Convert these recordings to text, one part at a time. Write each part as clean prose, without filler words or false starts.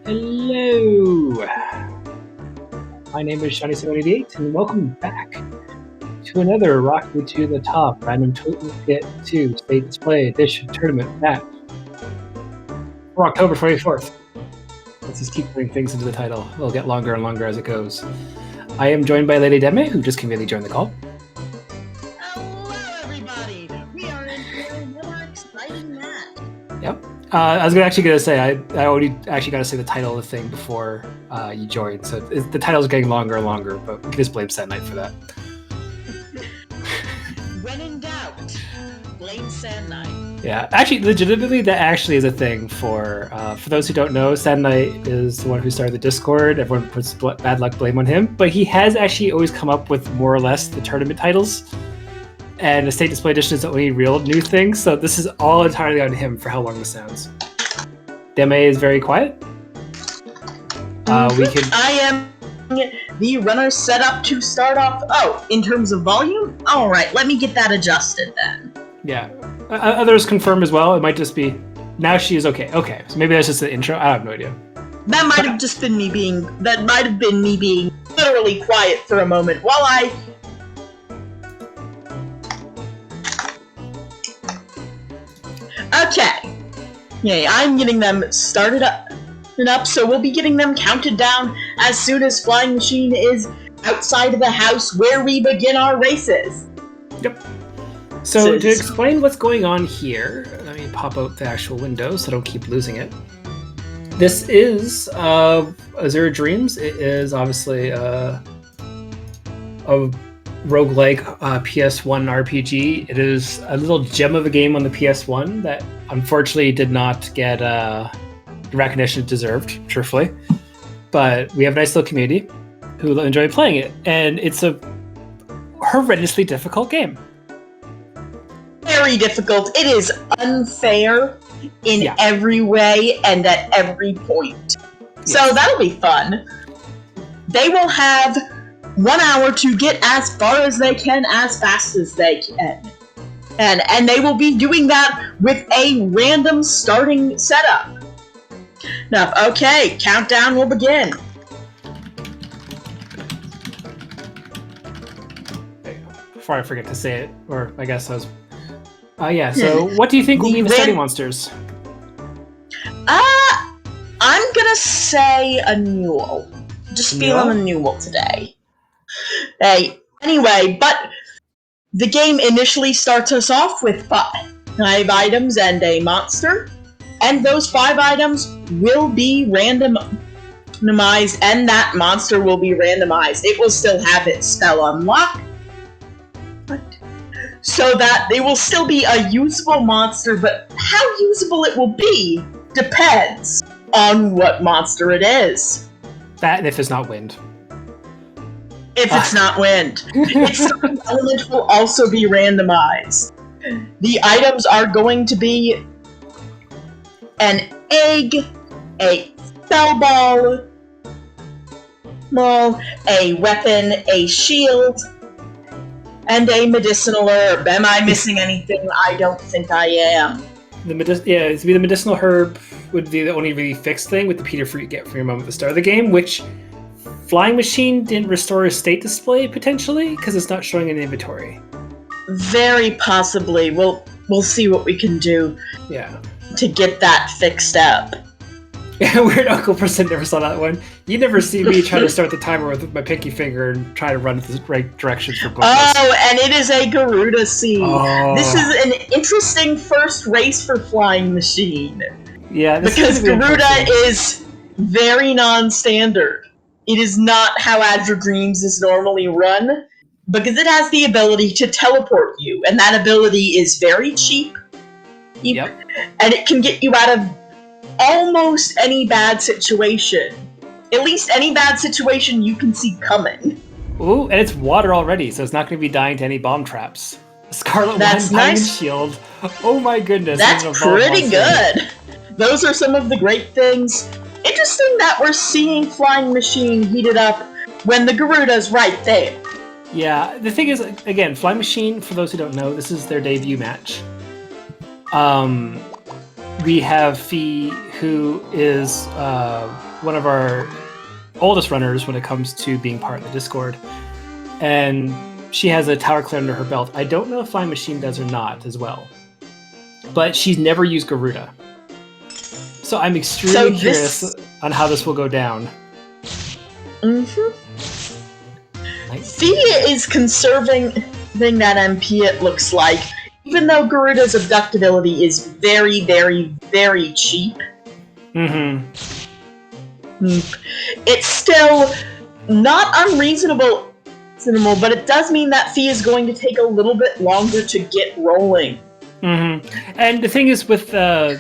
Hello! My name is Shiny788, and welcome back to another Rock Me to the Top Random Toolkit 2 State Display Edition Tournament match for October 24th. Let's just keep putting things into the title. It'll get longer and longer as it goes. I am joined by Lady Deme, who just conveniently joined the call. Hello, everybody! We are in for another exciting match. Yep. I was actually going to say, I already actually got to say the title of the thing before you joined, so the title's getting longer and longer, but we can just blame Sand Knight for that. When in doubt, blame Sand Knight. Yeah, actually, legitimately, that actually is a thing for those who don't know, Sand Knight is the one who started the Discord. Everyone puts bad luck blame on him, but he has actually always come up with more or less the tournament titles. And the State Display Edition is the only real new thing, so this is all entirely on him for how long this sounds. Deme is very quiet. I am the runner set up to start off. Oh, in terms of volume? Alright, let me get that adjusted then. Yeah. Others confirm as well. It might just be... Now she is okay. Okay, so maybe that's just the intro. I have no idea. That might have just been me being... That might have been me being literally quiet for a moment while I... Okay. Yay, I'm getting them started up, so we'll be getting them counted down as soon as Flying Machine is outside of the house where we begin our races. Yep. So to explain what's going on here, let me pop out the actual window so I don't keep losing it. This is Azure Dreams. It is obviously a roguelike PS1 RPG. It is a little gem of a game on the PS1 that unfortunately did not get the recognition it deserved, truthfully. But we have a nice little community who enjoy playing it, and it's a horrendously difficult game. Very difficult. It is unfair in every way and at every point. So that'll be fun. They will have 1 hour to get as far as they can, as fast as they can. And they will be doing that with a random starting setup. Now, okay, countdown will begin. Before I forget to say it, or I guess I was... so what do you think will be the starting monsters? I'm gonna say a Newell. Just feeling a Newell today. Hey, anyway, but the game initially starts us off with 5 items and a monster, and those 5 items will be randomized, and that monster will be randomized. It will still have its spell unlock, so that they will still be a usable monster, but how usable it will be depends on what monster it is. That and if it's not wind. If it's not wind. Its element will also be randomized. The items are going to be an egg, a spell ball, a weapon, a shield, and a medicinal herb. Am I missing anything? I don't think I am. The medicinal herb would be the only really fixed thing with the Peter fruit you get from your mom at the start of the game, which Flying Machine didn't restore a state display, potentially, because it's not showing in inventory. Very possibly. We'll see what we can do to get that fixed up. Weird Uncle Person never saw that one. You never see me try to start the timer with my pinky finger and try to run the right direction for both. Oh, and it is a Garuda scene. Oh. This is an interesting first race for Flying Machine. Yeah, because Garuda is very non-standard. It is not how Azure Dreams is normally run, because it has the ability to teleport you, and that ability is very cheap. Yep. And it can get you out of almost any bad situation. At least any bad situation you can see coming. Ooh, and it's water already, so it's not going to be dying to any bomb traps. Scarlet That's Wine nice. Shield. Oh my goodness. That's pretty good. Those are some of the great things. Interesting that we're seeing Flying Machine heated up when the Garuda's right there. Yeah, the thing is, again, Flying Machine, for those who don't know, this is their debut match. we have Fee, who is one of our oldest runners when it comes to being part of the Discord, and she has a tower clear under her belt. I don't know if Flying Machine does or not as well, but she's never used Garuda. So I'm extremely curious on how this will go down. Fee is conserving that MP, it looks like. Even though Garuda's abductability is very, very, very cheap. It's still not unreasonable, but it does mean that Fee is going to take a little bit longer to get rolling. And the thing is with the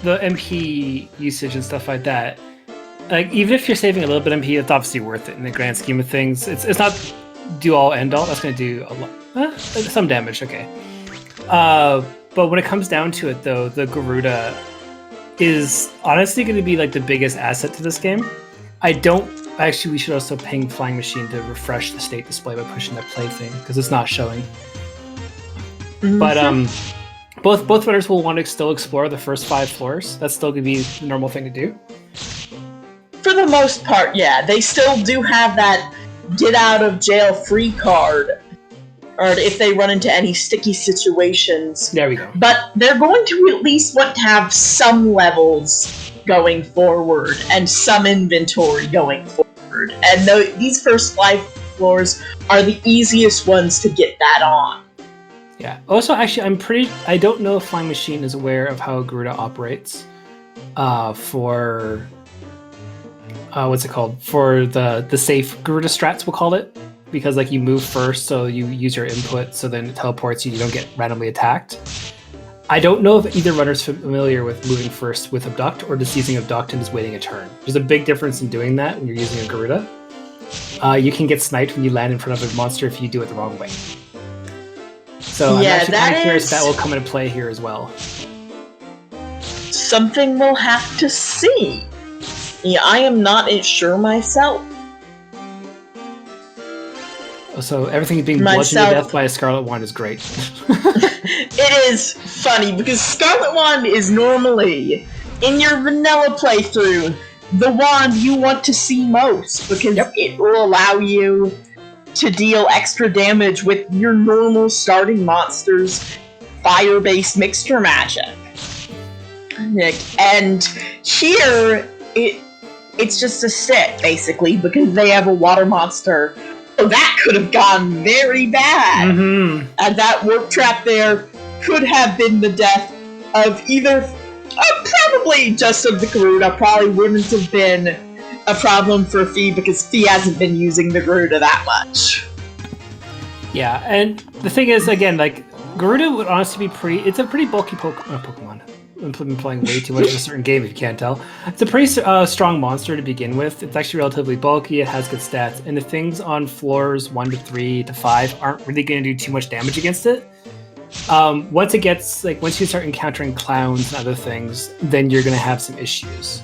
MP usage and stuff like that, like even if you're saving a little bit of MP, it's obviously worth it in the grand scheme of things. It's not do all end all. That's going to do a lot, some damage. Okay. But when it comes down to it, though, the Garuda is honestly going to be like the biggest asset to this game. We should also ping Flying Machine to refresh the state display by pushing that play thing because it's not showing. But both runners will want to still explore the first 5 floors. That's still going to be the normal thing to do. For the most part, yeah. They still do have that get out of jail free card. Or if they run into any sticky situations. There we go. But they're going to at least want to have some levels going forward and some inventory going forward. And these first 5 floors are the easiest ones to get that on. Yeah. Also, actually, I don't know if Flying Machine is aware of how Garuda operates for what's it called? For the safe Garuda strats, we'll call it. Because like you move first, so you use your input, so then it teleports you don't get randomly attacked. I don't know if either runner's familiar with moving first with Abduct or just using Abduct and just waiting a turn. There's a big difference in doing that when you're using a Garuda. You can get sniped when you land in front of a monster if you do it the wrong way. So I'm actually kind of curious if that will come into play here as well. Something we'll have to see. Yeah, I am not sure myself. So everything being bludgeoned to death by a Scarlet Wand is great. It is funny, because Scarlet Wand is normally, in your vanilla playthrough, the wand you want to see most, because it will allow you to deal extra damage with your normal starting monster's fire-based mixture magic. And here, it's just a stick, basically, because they have a water monster. So that could have gone very bad. And that warp trap there could have been the death of either, probably just of the Garuda. Probably wouldn't have been a problem for Fee because Fee hasn't been using the Garuda that much. Yeah, and the thing is, again, like, Garuda would honestly be it's a pretty bulky Pokemon. I've been playing way too much of a certain game, if you can't tell. It's a pretty strong monster to begin with. It's actually relatively bulky, it has good stats, and the things on floors 1 to 3 to 5 aren't really going to do too much damage against it. Once you start encountering clowns and other things, then you're going to have some issues.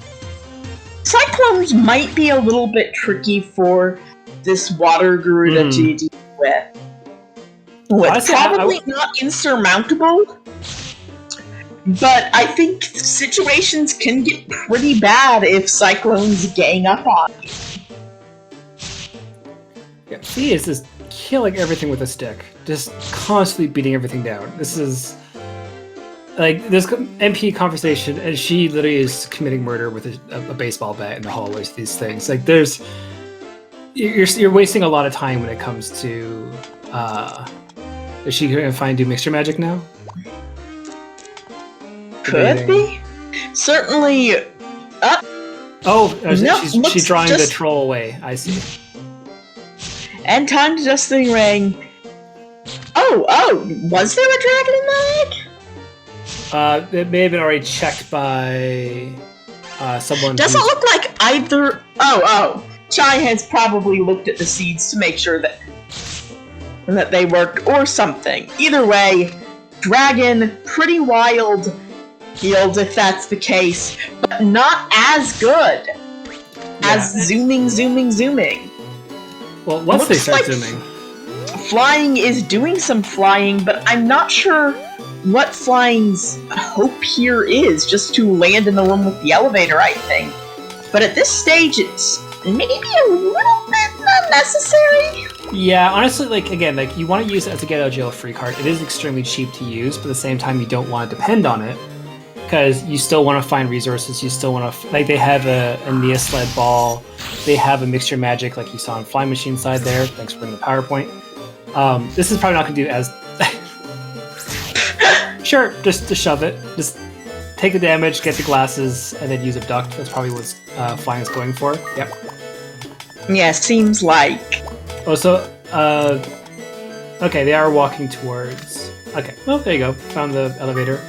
Cyclones might be a little bit tricky for this water Garuda to deal with. Honestly, probably not insurmountable. But I think situations can get pretty bad if Cyclones gang up on you. Yeah, Fee is just killing everything with a stick. Just constantly beating everything down. This is... like, this MP conversation, and she literally is committing murder with a baseball bat in the hallways, these things. Like, there's... You're wasting a lot of time when it comes to... is she going to do mixture magic now? Could be. Certainly. She's drawing the troll away. I see. And time to Dusting Ring. Oh, was there a dragon in the egg? It may have been already checked by someone. Doesn't look like either. Chai has probably looked at the seeds to make sure that they worked or something. Either way, dragon, pretty wild. Healed if that's the case, but not as good as zooming. Well, once they start zooming. Flying is doing some flying, but I'm not sure what Flying's hope here is, just to land in the room with the elevator, I think. But at this stage, it's maybe a little bit unnecessary. Yeah, honestly, like, again, like, you want to use it as a get out of jail free card. It is extremely cheap to use, but at the same time, you don't want to depend on it, because you still want to find resources. You still want to, like, they have a Nia sled ball. They have a mixture magic, like you saw on Flying Machine side there. Thanks for bringing the PowerPoint. This is probably not going to do as... Sure, just to shove it. Just take the damage, get the glasses, and then use Abduct. That's probably what Flying's going for. Yep. Yeah, seems like... Also, okay, they are walking towards... Okay, well, there you go. Found the elevator.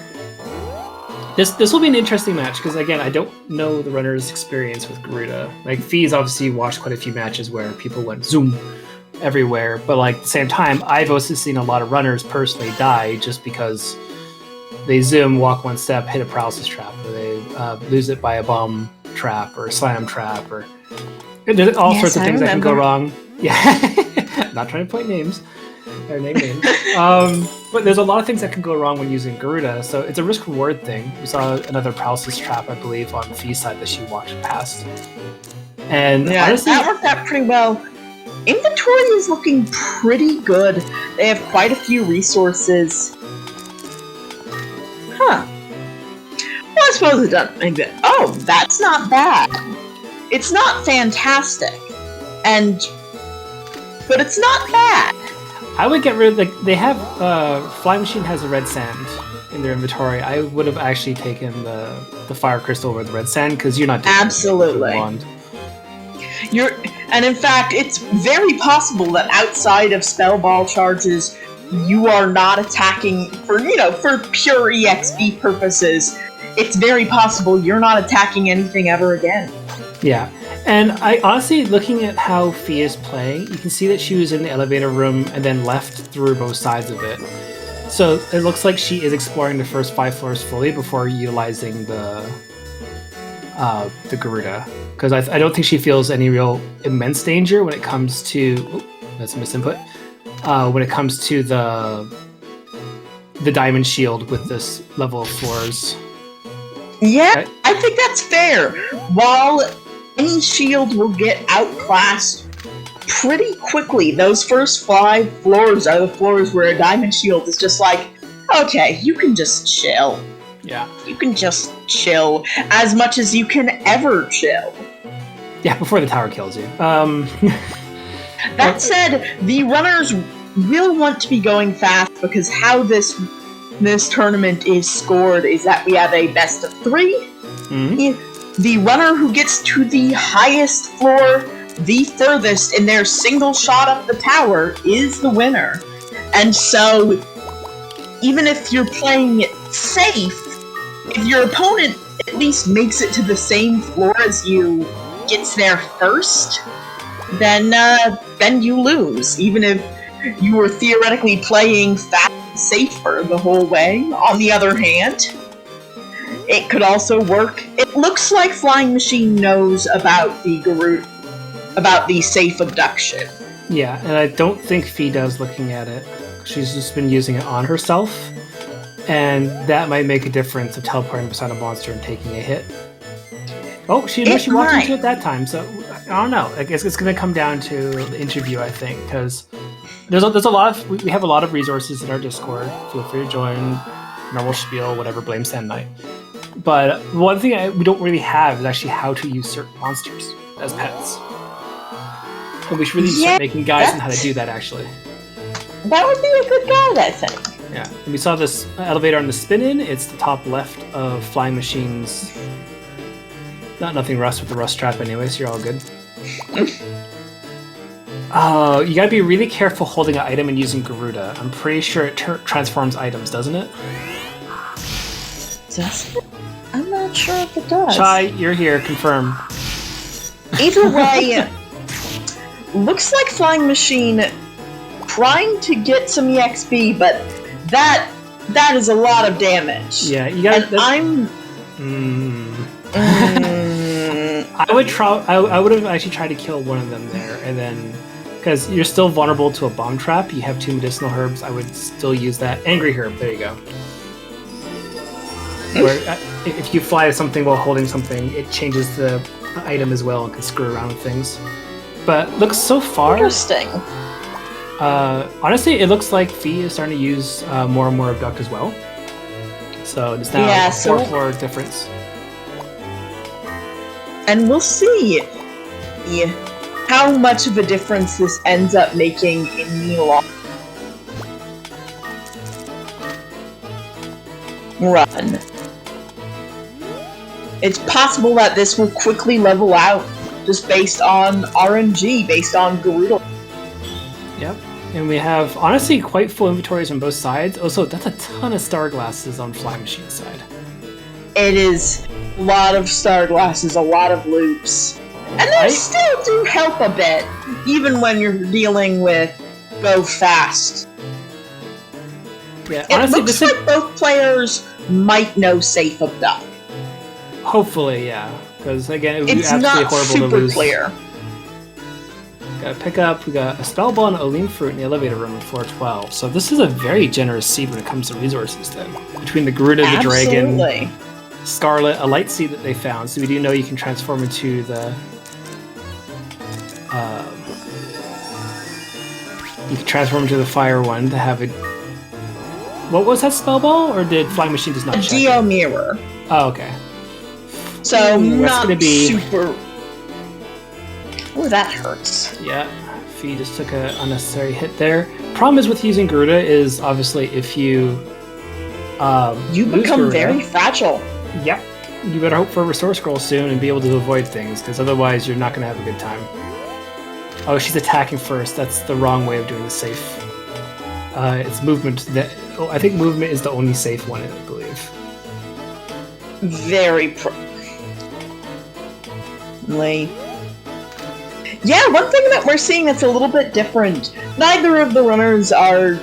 This will be an interesting match, because, again, I don't know the runner's experience with Garuda. Like, Fee's obviously watched quite a few matches where people went zoom everywhere, but, like, at the same time, I've also seen a lot of runners personally die just because they zoom, walk one step, hit a paralysis trap, or they lose it by a bomb trap, or a slam trap, or... There's all sorts of things that can go wrong. Yeah, not trying to point names or name names. But there's a lot of things that can go wrong when using Garuda, so it's a risk-reward thing. We saw another paralysis trap, I believe, on Fee's side that she walked past. And yeah, honestly, that worked out pretty well. Inventory is looking pretty good. They have quite a few resources. Huh. Well, I suppose it doesn't make that. Oh, that's not bad. It's not fantastic, but it's not bad. I would get rid of, like, they have, Flying Machine has a red sand in their inventory. I would have actually taken the fire crystal over the red sand, because you're not doing absolutely. And in fact, it's very possible that outside of spell ball charges, you are not attacking for pure EXP purposes. It's very possible you're not attacking anything ever again. Yeah, and I honestly, looking at how Fee is playing, you can see that she was in the elevator room and then left through both sides of it. So it looks like she is exploring the first 5 floors fully before utilizing the Garuda. Because I don't think she feels any real immense danger when it comes to... Oh, that's a misinput. When it comes to the diamond shield with this level of floors. Yeah, right? I think that's fair. While any shield will get outclassed pretty quickly, those first 5 floors are the floors where a diamond shield is just like, okay, you can just chill. Yeah. You can just chill as much as you can ever chill. Yeah, before the tower kills you. That said, the runners will want to be going fast, because how this tournament is scored is that we have a best of 3. Mm-hmm. The runner who gets to the highest floor, the furthest in their single shot up the tower, is the winner. And so, even if you're playing it safe, if your opponent at least makes it to the same floor as you, gets there first, then you lose, even if you were theoretically playing fast and safer the whole way. On the other hand, it could also work. It looks like Flying Machine knows about the safe abduction. Yeah, and I don't think Fee does, looking at it. She's just been using it on herself, and that might make a difference of teleporting beside a monster and taking a hit. Oh, she walked into it that time, so I don't know. I guess it's going to come down to the interview, I think, because there's a lot of we have a lot of resources in our Discord. Feel free to join. Normal spiel, whatever. Blame Sand Knight. But one thing we don't really have is actually how to use certain monsters as pets. And we should really start making guides on how to do that. Actually, that would be a good guide, I think. Yeah, and we saw this elevator on the spin-in. It's the top left of Flying Machine's. Nothing rust with the rust trap anyway, so you're all good. You gotta be really careful holding an item and using Garuda. I'm pretty sure it transforms items, doesn't it? Does it? I'm not sure if it does. Chai, you're here, confirm. Either way, looks like Flying Machine trying to get some EXP, but that is a lot of damage. Yeah, you gotta... I would try. I would have actually tried to kill one of them there, and then because you're still vulnerable to a bomb trap, you have 2 medicinal herbs. I would still use that angry herb. There you go. where if you fly something while holding something, it changes the item as well and can screw around with things. But looks so far interesting. Honestly, it looks like Fee is starting to use more and more Abduct as well. So it's now a 4-floor difference. And we'll see how much of a difference this ends up making in the long run. It's possible that this will quickly level out just based on RNG, based on Garuda. Yep. And we have, honestly, quite full inventories on both sides. Also, that's a ton of star glasses on Flying Machine side. It is a lot of star glasses, a lot of loops. And they still do help a bit, even when you're dealing with go fast. Yeah, it honestly, looks like both players might know safe Abduct. Hopefully, yeah. Because, again, it would be it's absolutely not horrible super to lose. Clear. Got a pickup. We got a spell ball and a lean fruit in the elevator room at floor 12. So this is a very generous seed when it comes to resources, then. Between the Garuda, the dragon, Scarlet, a light seed that they found. So we do know you can transform into the... you can transform into the fire one to have it... What was that spell ball? Or did Flying Machine just not check Geo Mirror. Oh, okay. So, not gonna be... super... Oh, that hurts. Yeah, Fee just took an unnecessary hit there. Problem is with using Garuda is obviously if you you become Garuda, very fragile. Yep. You better hope for a restore scroll soon and be able to avoid things, because otherwise you're not going to have a good time. Oh, she's attacking first. That's the wrong way of doing the safe. It's movement. I think movement is the only safe one, I believe. Very Yeah, one thing that we're seeing that's a little bit different. Neither of the runners are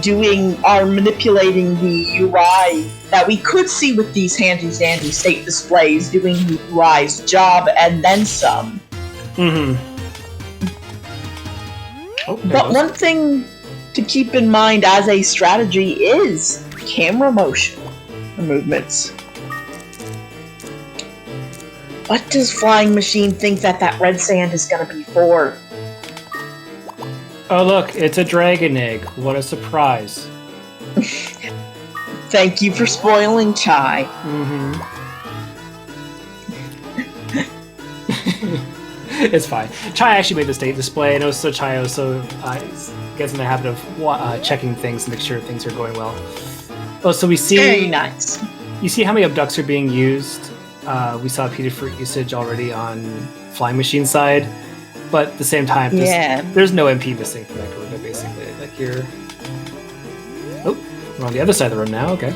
manipulating the UI that we could see with these handy-dandy state displays, doing the UI's job and then some. Mm-hmm. Oh, but one thing to keep in mind as a strategy is camera motion movements. What does Flying Machine think that red sand is going to be for? Oh look, it's a dragon egg. What a surprise. Thank you for spoiling Chai. Mm-hmm. It's fine. Chai actually made the state display, and also Chai also gets in the habit of checking things to make sure things are going well. Oh, so we see... Very nice. You see how many abducts are being used? We saw Peter Fruit usage already on Flying Machine side, but at the same time, there's no MP missing from that Garuda, basically. Like you're... Oh, we're on the other side of the room now, okay.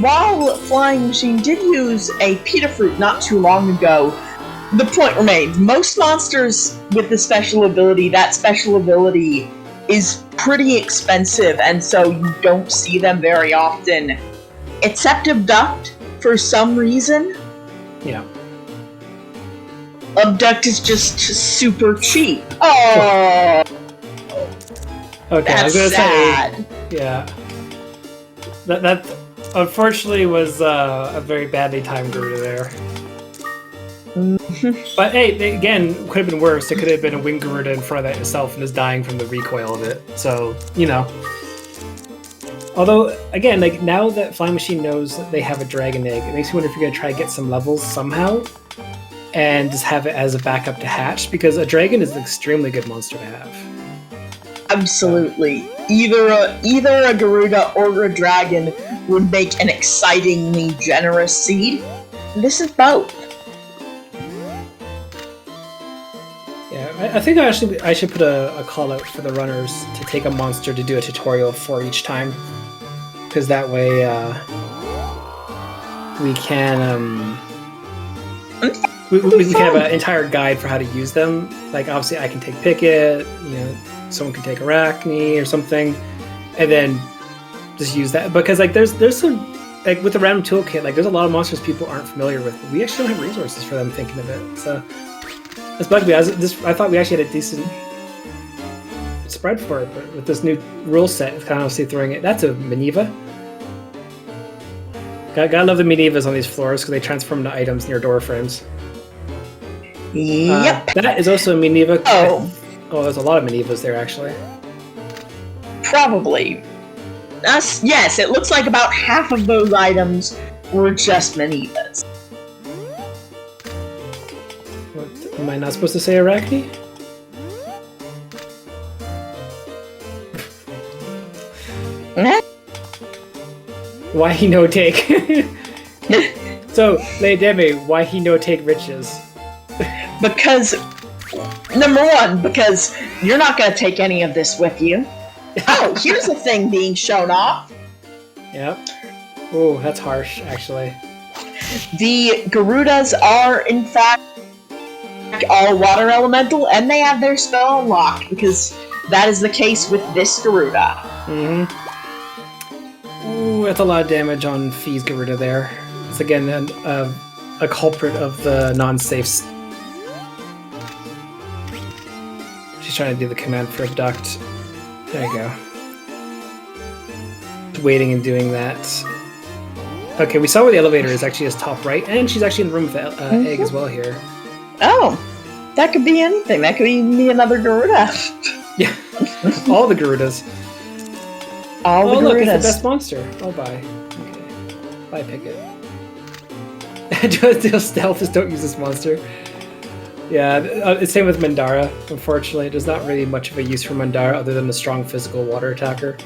While Flying Machine did use a Peter Fruit not too long ago, the point remains, most monsters with the special ability, that special ability is pretty expensive, and so you don't see them very often. Except Abduct, for some reason. Yeah. Abduct is just super cheap. Oh! Okay, that's I was gonna sad. say... Yeah. That unfortunately was a very badly timed Garuda there. But hey, again, could have been worse. It could have been a wing Garuda in front of that itself and is dying from the recoil of it. So, you know. Although, again, like now that Flying Machine knows that they have a dragon egg, it makes me wonder if you're going to try to get some levels somehow and just have it as a backup to hatch, because a dragon is an extremely good monster to have. Absolutely. Either a Garuda or a dragon would make an excitingly generous seed. This is both. Yeah, I think I should put a call out for the runners to take a monster to do a tutorial for each time, because that way we can we can have an entire guide for how to use them. Like obviously I can take Picket, you know, someone can take Arachne or something, and then just use that, because like there's some, like with the random toolkit, like there's a lot of monsters people aren't familiar with, but we actually don't have resources for them thinking of it. So it's bugged me. I thought we actually had a decent spread for it, but with this new rule set, it's kind of obviously throwing it. That's a Maneva. Gotta love the Medivas on these floors because they transform into items near door frames. Yep. That is also a Mediva. Oh, there's a lot of Medivas there, actually. probably. Yes, it looks like about half of those items were just Medivas. What, am I not supposed to say Arachne? Why he no take? So, Leideme, why he no take riches? Because, number one, because you're not going to take any of this with you. Oh, here's a thing being shown off. Yep. Oh, that's harsh, actually. The Garudas are, in fact, all water elemental, and they have their spell unlocked, because that is the case with this Garuda. Mm-hmm. Ooh, that's a lot of damage on Fee's Garuda there. It's again a culprit of the non-safes. She's trying to do the command for abduct. There you go. Waiting and doing that. Okay, we saw where the elevator is actually is top right, and she's actually in the room with the egg as well here. Oh, that could be anything. That could be another Garuda. Yeah, all the Garudas. All the Garudas. Look, it's the best monster. I'll buy. Okay, buy Picket. Just stealth, just don't use this monster. Yeah, it's same with Mandara. Unfortunately, there's not really much of a use for Mandara other than a strong physical water attacker.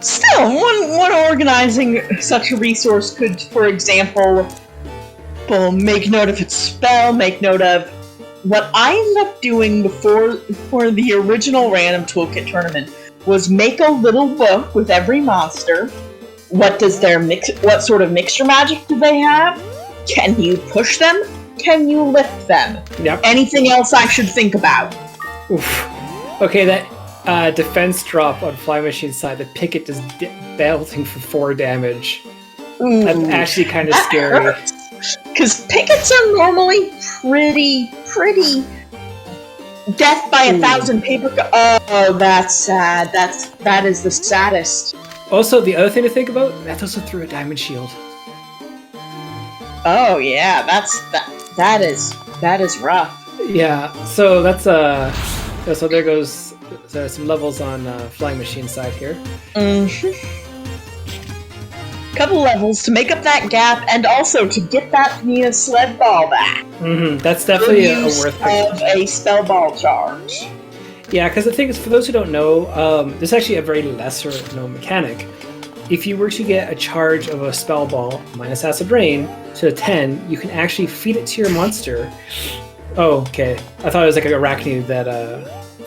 Still, one organizing such a resource could, for example, make note of its spell, make note of what I ended up doing before for the original random toolkit tournament was make a little book with every monster. What sort of mixture magic do they have? Can you push them? Can you lift them? Yep. Anything else I should think about? Oof. Okay, that defense drop on Fly Machine's side, the Picket just belting for 4 damage. Ooh, that's actually kind of scary. Because Pickets are normally pretty death by 1,000 paper. Oh, that's sad. That is the saddest. Also, the other thing to think about, that also threw a diamond shield. Oh yeah, that is rough. Yeah, so that's so there goes some levels on Flying Machine side here. Couple levels to make up that gap, and also to get that Nina sled ball back. That's definitely a worth of a spell ball charge. Yeah, because the thing is, for those who don't know, this is actually a very lesser known mechanic. If you were to get a charge of a spell ball minus acid rain to 10, you can actually feed it to your monster. Oh, okay. I thought it was like an arachnid that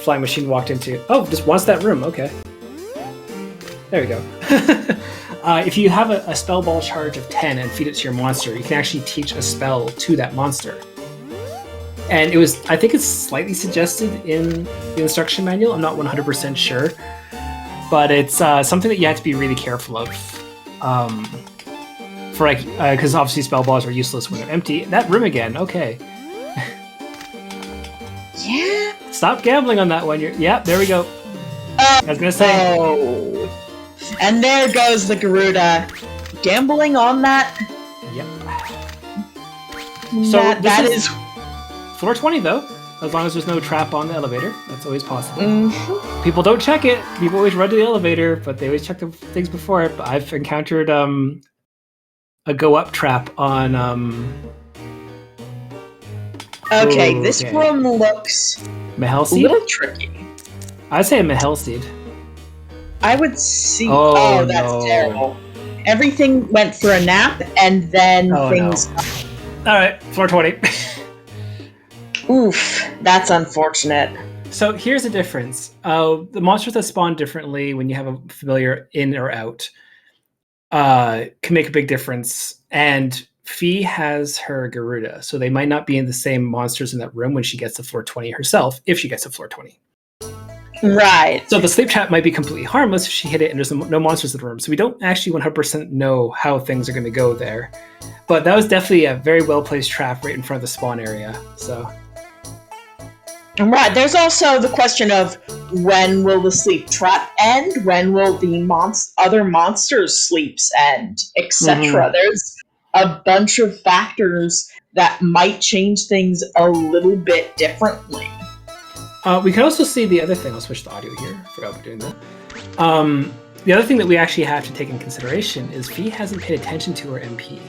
Flying Machine walked into. Oh, just wants that room. Okay. There we go. If you have a spell ball charge of 10 and feed it to your monster, you can actually teach a spell to that monster. And I think it's slightly suggested in the instruction manual. I'm not 100% sure. But it's something that you have to be really careful of. Because obviously spell balls are useless when they're empty. That room again, okay. Yeah. Stop gambling on that one. Yeah, there we go. I was gonna say. Oh. And there goes the Garuda. Gambling on that? Yep. So that is floor 20 though. As long as there's no trap on the elevator, that's always possible. People don't check it. People always run to the elevator, but they always check the things before it. But I've encountered a go up trap on. Okay, this room looks Mahel a Seed? little tricky. I'd say a Mahel Seed. I would see. Oh, that's no. terrible. Everything went for a nap, and then things. No. All right, floor 20. Oof, that's unfortunate. So here's the difference. The monsters that spawn differently when you have a familiar in or out can make a big difference. And Fee has her Garuda, so they might not be in the same monsters in that room when she gets to floor 20 herself, if she gets to floor 20. Right. So the sleep trap might be completely harmless if she hit it and there's no monsters in the room. So we don't actually 100% know how things are going to go there. But that was definitely a very well-placed trap right in front of the spawn area. So... Right. There's also the question of when will the sleep trap end? When will the other monsters' sleeps end, etc. There's a bunch of factors that might change things a little bit differently. We can also see the other thing. I'll switch the audio here. Forgot about doing that. The other thing that we actually have to take in consideration is Fee hasn't paid attention to her MP.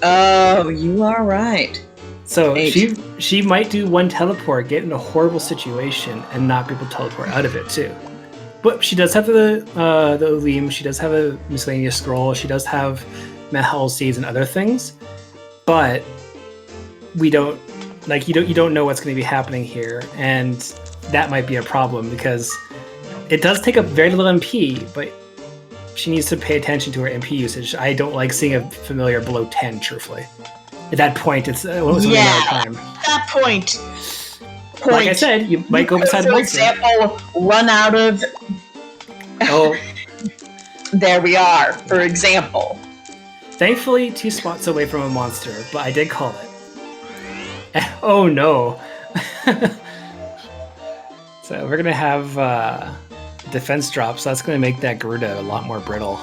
Oh, you are right. So she might do one teleport, get in a horrible situation, and not be able to teleport out of it too. But she does have the Ulim, she does have a miscellaneous scroll, she does have Mahal seeds and other things. But we don't you don't know what's going to be happening here, and that might be a problem because it does take up very little MP, but she needs to pay attention to her MP usage. I don't like seeing a familiar below 10, truthfully. At that point, it's only a matter of time. At that point, like I said, you might go beside the monster. For example, run out of... Oh. There we are, for example. Thankfully, 2 spots away from a monster, but I did call it. Oh no. So we're going to have defense drop, so that's going to make that Garuda a lot more brittle.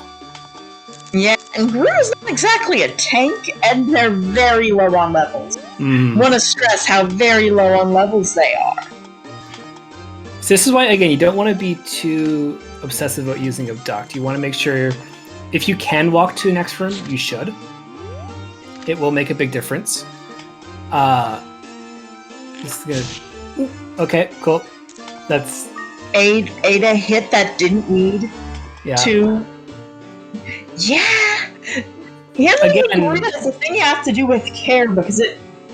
Yeah, and Garuda's not exactly a tank, and they're very low on levels. Want to stress how very low on levels they are. So this is why, again, you don't want to be too obsessive about using Abduct. You want to make sure, if you can walk to the next room, you should. It will make a big difference. This is good. Okay, cool. That's... Ada hit that didn't need to... Yeah! Again, it's a thing you have to do with care because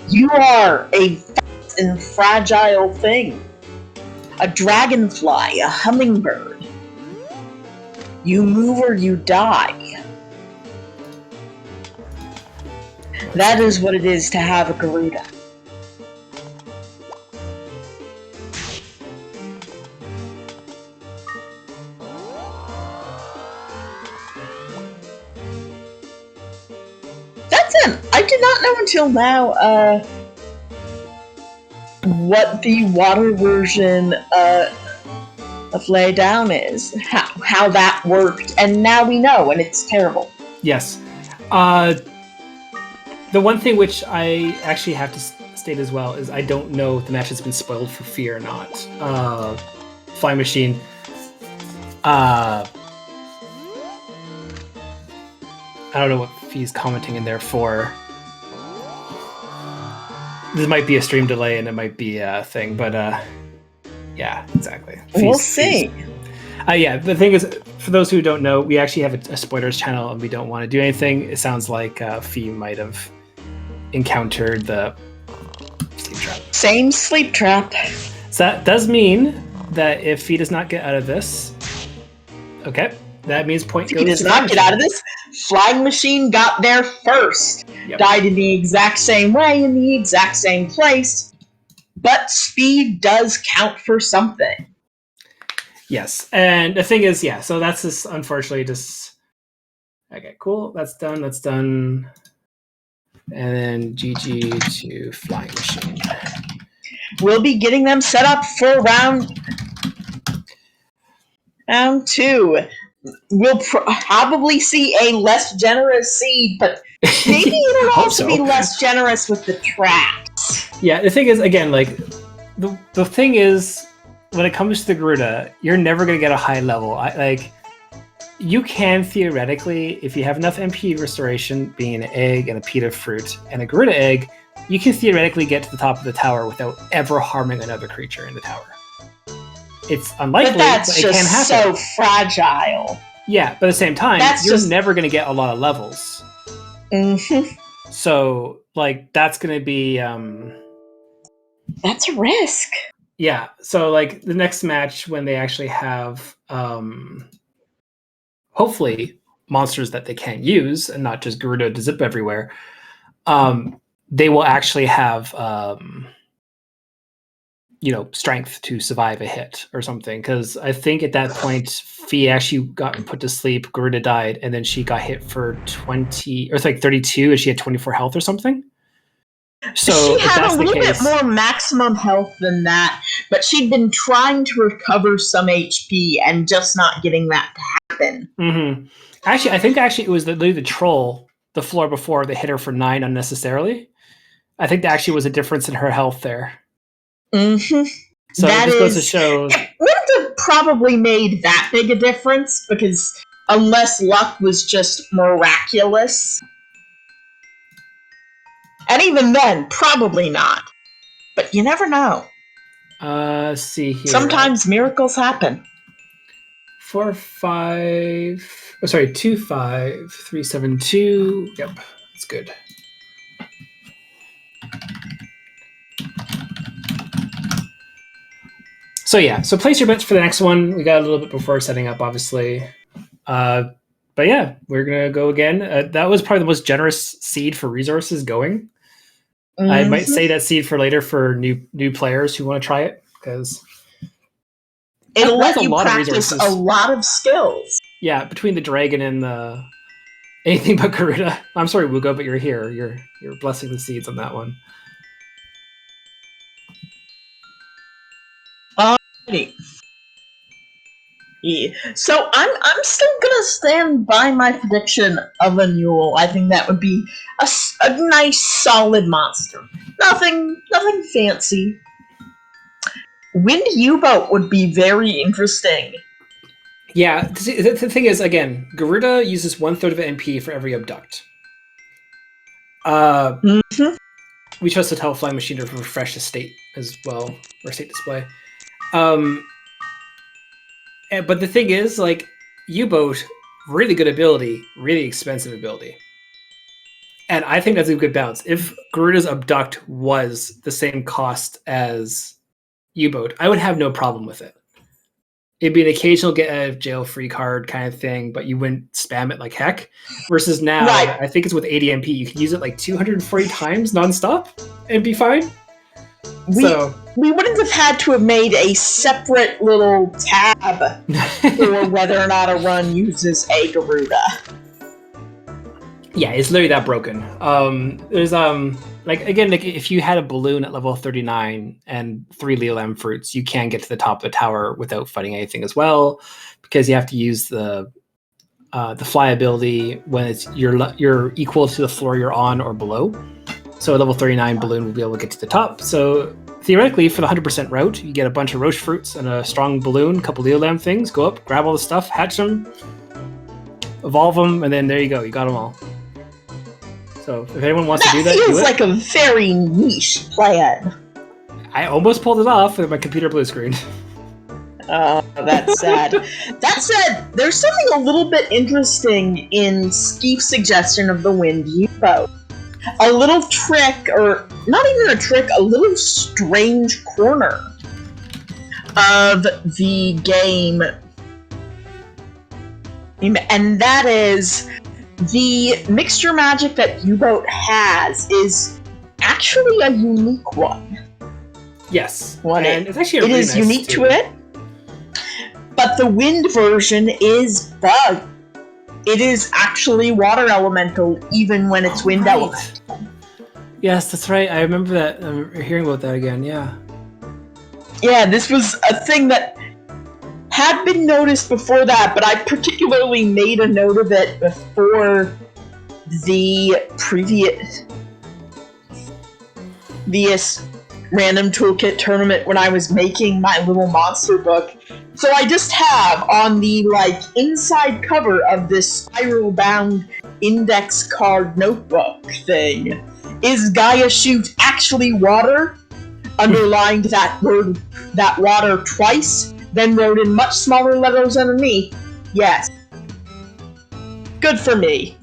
you are a fast and fragile thing. A dragonfly, a hummingbird. You move or you die. That is what it is to have a Garuda. I did not know until now what the water version of Lay Down is, how that worked, and now we know, and it's terrible. Yes. The one thing which I actually have to state as well is I don't know if the match has been spoiled for Fee or not. Flying Machine. I don't know what Fee's commenting in there for. This might be a stream delay and it might be a thing, but yeah, exactly. We'll see. Yeah, the thing is, for those who don't know, we actually have a spoilers channel and we don't want to do anything. It sounds like Fee might have encountered the sleep trap. Same sleep trap. So that does mean that if Fee does not get out of this, okay, that means point goes to... He does not get out of this. Flying Machine got there first. Yep. Died in the exact same way in the exact same place. But speed does count for something. Yes. And the thing is, yeah, so that's just unfortunately just... Okay, cool. That's done. That's done. And then GG to Flying Machine. We'll be getting them set up for round 2. We'll probably see a less generous seed, but maybe it'll also be less generous with the traps. Yeah, the thing is, again, like, the thing is, when it comes to the Garuda, you're never going to get a high level. You can theoretically, if you have enough MP restoration, being an egg and a pita fruit and a Garuda egg, you can theoretically get to the top of the tower without ever harming another creature in the tower. It's unlikely, but it can happen. So fragile. Yeah, but at the same time, you're never going to get a lot of levels. Mm-hmm. So, like, that's going to be... That's a risk. Yeah, so, like, the next match, when they actually have, hopefully, monsters that they can't use, and not just Garuda to zip everywhere, they will actually have... strength to survive a hit or something. Because I think at that point, Fee actually got put to sleep, Garuda died, and then she got hit for 20, or it's like 32, and she had 24 health or something. So she had a little bit more maximum health than that, but she'd been trying to recover some HP and just not getting that to happen. Mm-hmm. Actually, I think it was the troll, the floor before, that hit her for 9 unnecessarily. I think there actually was a difference in her health there. Mm-hmm. So that just goes to show. It wouldn't have probably made that big a difference, because unless luck was just miraculous. And even then, probably not. But you never know. Let's see here. Sometimes miracles happen. 4, 5. Oh, sorry, 2, 5, 3, 7, 2. Yep, that's good. So yeah, so place your bets for the next one. We got a little bit before setting up, obviously. But yeah, we're gonna go again. That was probably the most generous seed for resources going. Mm-hmm. I might say that seed for later for new players who want to try it, because it'll let you practice a lot of skills. Yeah, between the dragon and the anything but Garuda. I'm sorry, Wugo, but you're here. You're blessing the seeds on that one. Alrighty. Yeah. So I'm still gonna stand by my prediction of a mule. I think that would be a nice solid monster. Nothing fancy. Wind U-boat would be very interesting. Yeah, the thing is, again, Garuda uses 1/3 of MP for every abduct. Mm-hmm. We chose to tell Flying Machine to refresh the state as well, or state display. But the thing is, like, U-boat, really good ability, really expensive ability. And I think that's a good balance. If Garuda's abduct was the same cost as U-boat, I would have no problem with it. It'd be an occasional get out of jail free card kind of thing, but you wouldn't spam it like heck. Versus now, right. I think it's with 80 MP. You can use it like 240 times nonstop and be fine. We wouldn't have had to have made a separate little tab for whether or not a run uses a Garuda. Yeah, it's literally that broken. There's like, again, like, if you had a balloon at level 39 and 3 Leolam fruits, you can get to the top of the tower without fighting anything as well, because you have to use the fly ability when it's you're equal to the floor you're on or below. So a level 39 balloon will be able to get to the top. So theoretically, for the 100% route, you get a bunch of Roche fruits and a strong balloon, a couple Leolam things, go up, grab all the stuff, hatch them, evolve them, and then there you go, you got them all. So if anyone wants to do that, do it. That feels like a very niche plan. I almost pulled it off with my computer blue screen. Oh, that's sad. That said, there's something a little bit interesting in Skeef's suggestion of the Wind U-boat. A little trick, or not even a trick, a little strange corner of the game. And that is, the mixture magic that U-boat has is actually a unique one. Yes, and it's actually it is unique to it, but the wind version is bugged. It is actually water elemental, even when it's wind elemental. Yes, that's right. I remember that. I'm hearing about that again. Yeah. Yeah, this was a thing that had been noticed before that, but I particularly made a note of it before the previous random toolkit tournament when I was making my little monster book. So I just have on the inside cover of this spiral bound index card notebook thing, is Gaia Shoot actually water? Underlined that word, that water, twice, then wrote in much smaller letters underneath, yes. Good for me.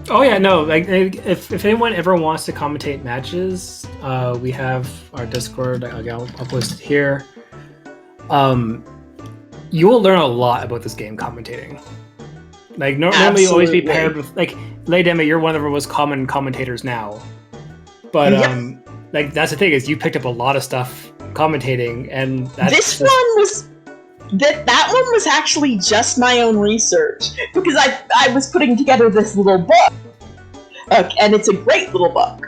Oh yeah, no, like, if anyone ever wants to commentate matches, we have our Discord. I'll post it here. You will learn a lot about this game commentating. Like, normally you always be paired with, like, Laydema, you're one of the most common commentators now. But like, that's the thing, is you picked up a lot of stuff commentating, and that's that one was actually just my own research, because I was putting together this little book And it's a great little book.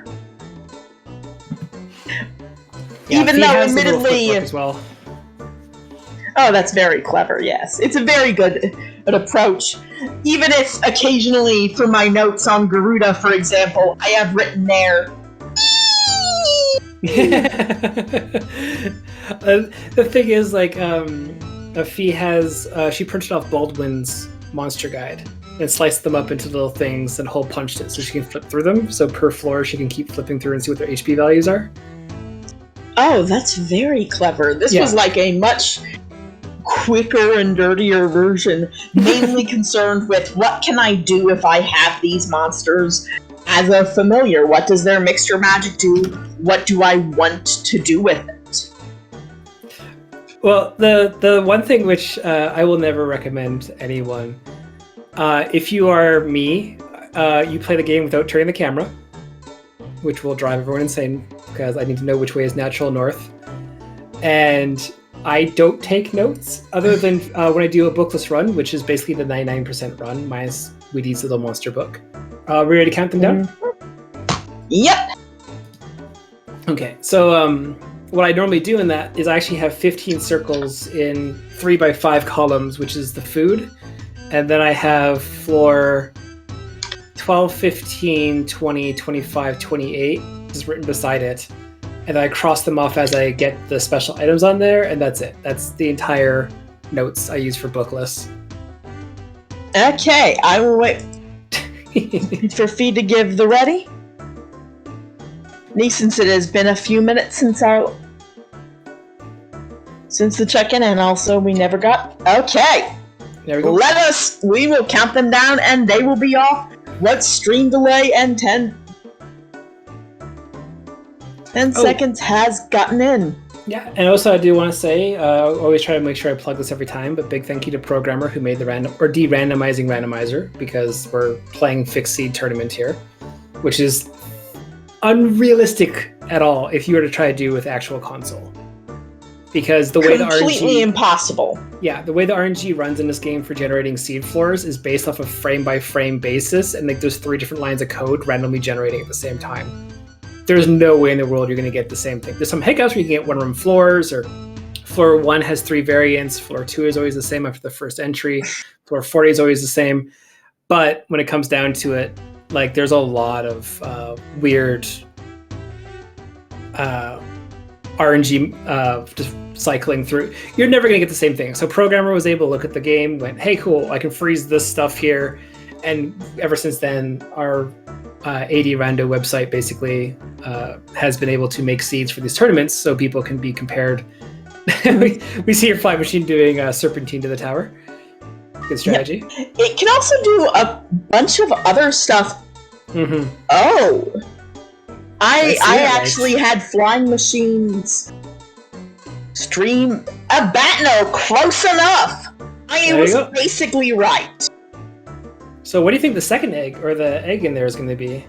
Yeah, even though admittedly as well. Oh, that's very clever, yes. It's a very good approach. Even if occasionally for my notes on Garuda, for example, I have written there the thing is, like, Fee has she printed off Baldwin's monster guide and sliced them up into little things and hole punched it so she can flip through them. So per floor, she can keep flipping through and see what their HP values are. Oh, that's very clever. This was like a much quicker and dirtier version, mainly concerned with what can I do if I have these monsters as a familiar? What does their mixture magic do? What do I want to do with it? Well, the one thing which I will never recommend anyone, if you are me, you play the game without turning the camera, which will drive everyone insane because I need to know which way is natural north. And I don't take notes other than when I do a bookless run, which is basically the 99% run minus Weedy's little monster book. We ready to count them down? Yep. Okay, so what I normally do in that is I actually have 15 circles in 3x5 columns, which is the food. And then I have floor 12, 15, 20, 25, 28 just written beside it. And then I cross them off as I get the special items on there, and that's it. That's the entire notes I use for bookless. Okay, I will wait for Fee to give the ready. Since it has been a few minutes since the check-in, and also we never got... Okay! There we go. We will count them down, and they will be off. What stream delay and 10 seconds has gotten in. Yeah, and also I do want to say, always try to make sure I plug this every time, but big thank you to Programmer who made the de-randomizing randomizer, because we're playing fixed seed tournament here, which is unrealistic at all if you were to try to do with actual console. Because the way the RNG... Completely impossible. Yeah, the way the RNG runs in this game for generating seed floors is based off a frame-by-frame basis, and like there's 3 different lines of code randomly generating at the same time. There's no way in the world you're going to get the same thing. There's some hiccups where you can get one-room floors, or floor 1 has 3 variants, floor 2 is always the same after the first entry, floor 40 is always the same. But when it comes down to it, like there's a lot of weird RNG just cycling through. You're never going to get the same thing. So Programmer was able to look at the game, went, hey, cool, I can freeze this stuff here. And ever since then, our AD Rando website basically has been able to make seeds for these tournaments so people can be compared. we see your flight machine doing serpentine to the tower. Good strategy. Yeah. It can also do a bunch of other stuff. Mm-hmm. Oh! I actually had flying machines stream a Batno close enough. I was basically right. So what do you think the second egg, or the egg in there, is going to be?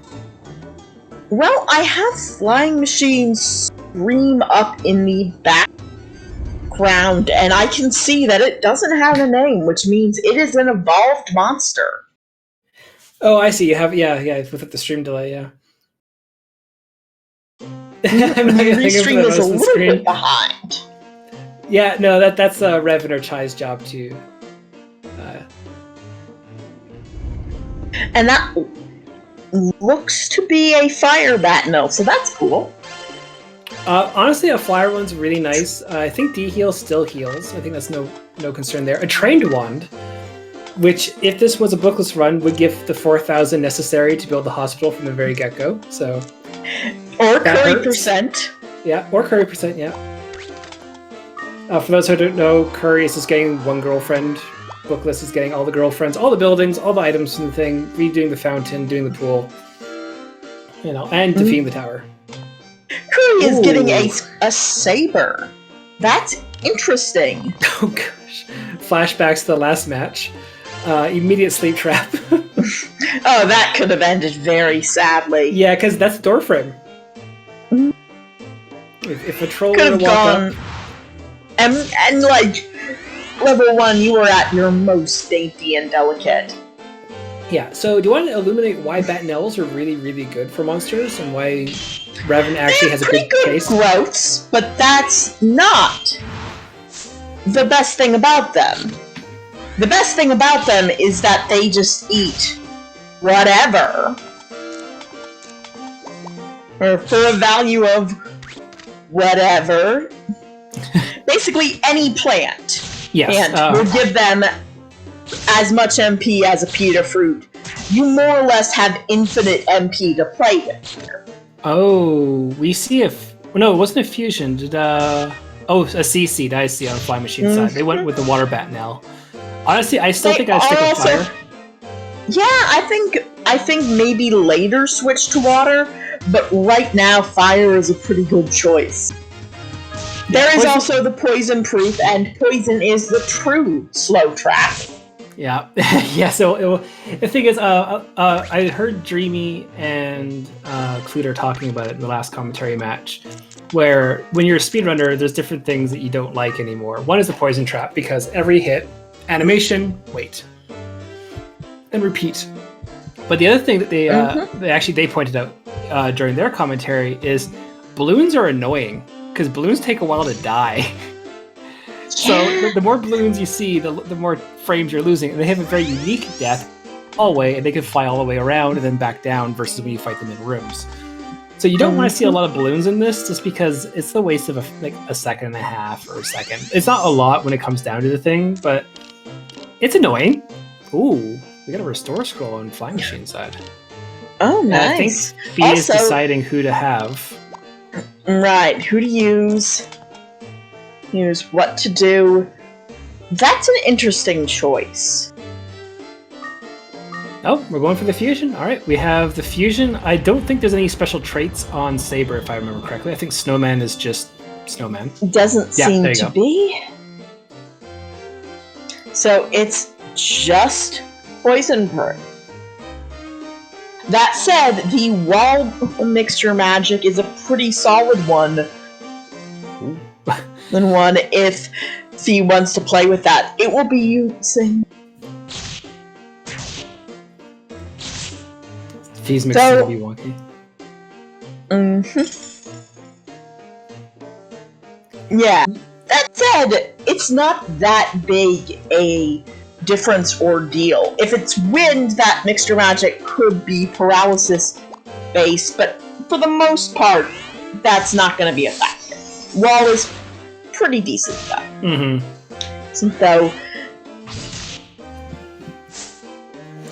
Well, I have flying machines stream up in the background, and I can see that it doesn't have a name, which means it is an evolved monster. Oh, I see. You have, yeah, with the stream delay, yeah. The restream is a little bit behind. Yeah, no, that's Revan or Chai's job too. And that looks to be a fire Batno, so that's cool. Honestly, a flyer one's really nice. I think D-Heal still heals. I think that's no concern there. A trained wand, which, if this was a bookless run, would give the 4,000 necessary to build the hospital from the very get-go. So, or curry percent. Yeah, or curry percent, yeah. For those who don't know, Curry is just getting one girlfriend. Bookless is getting all the girlfriends, all the buildings, all the items from the thing, redoing the fountain, doing the pool, and defeating the tower. Curry is getting a saber. That's interesting. Oh gosh. Flashbacks to the last match. Immediate sleep trap. Oh, that could have ended very sadly. Yeah, because that's door frame. If a troll could have gone up... and like level 1, you were at your most dainty and delicate. Yeah, so do you want to illuminate why Batinells are really, really good for monsters and why Revan actually has a good taste? Growths, but that's not the best thing about them. The best thing about them is that they just eat whatever. Or for a value of whatever. Basically any plant. Yes. And will give them as much MP as a pita fruit. You more or less have infinite MP to play with here. Oh, we see if... No, it wasn't a fusion. Did, a CC that I see on the Fly Machine side. They went with the Water Batinell. Honestly, I still think I'd stick with Fire. Yeah, I think maybe later switch to Water, but right now Fire is a pretty good choice. There is also the Poison Proof, and Poison is the true slow track. Yeah, yeah. So the thing is, I heard Dreamy and Cluter talking about it in the last commentary match, where when you're a speedrunner, there's different things that you don't like anymore. One is the poison trap, because every hit, animation, wait, and repeat. But the other thing that they pointed out during their commentary is balloons are annoying because balloons take a while to die. So the more balloons you see, the more frames you're losing. And they have a very unique death all the way, and they can fly all the way around and then back down versus when you fight them in rooms. So you don't want to see a lot of balloons in this just because it's the waste of a second and a half or a second. It's not a lot when it comes down to the thing, but it's annoying. Ooh, we got a restore scroll on Flying Machine side. Oh, nice. And I think Fee is deciding who to have. Right, who to use what to do. That's an interesting choice. Oh, we're going for the fusion. All right, we have the fusion. I don't think there's any special traits on Saber, if I remember correctly. I think Snowman is just Snowman. Doesn't seem to be. So it's just Poison Perk. That said, the wall mixture magic is a pretty solid one. And one, if Fee wants to play with that, it will be using. Fee's mixing will be wonky. Yeah. That said, it's not that big a difference or deal. If it's wind, that mixture magic could be paralysis based, but for the most part, that's not going to be a factor. Wall is pretty decent though. So,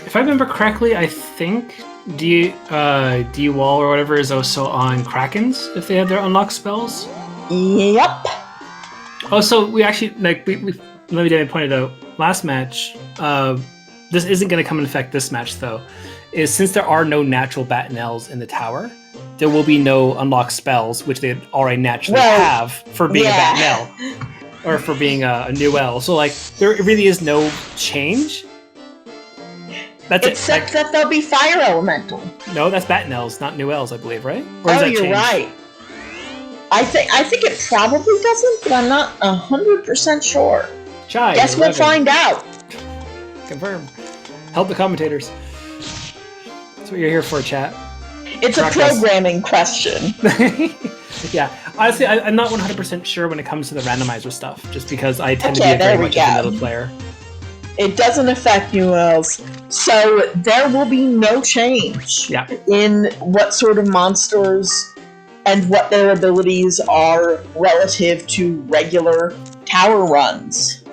if I remember correctly, I think D Wall or whatever is also on Krakens if they have their unlock spells. Yep. Oh, so we actually we David pointed out last match. This isn't going to come in effect this match though. Is since there are no natural Batinells in the tower, there will be no unlock spells, which they already naturally have for being a Batinell or for being a new L. So like there really is no change. That's Except that there'll be fire elemental. No, that's Batinells, not new L's, I believe, right? Or does that you're change? Right. I think it probably doesn't, but I'm not 100% sure. Chai, guess we'll find out. Confirm. Help the commentators. That's what you're here for, chat. It's a programming question. Yeah, honestly, I'm not 100% sure when it comes to the randomizer stuff, just because I tend to be very much a vanilla player. It doesn't affect ULs, so there will be no change in what sort of monsters and what their abilities are relative to regular tower runs.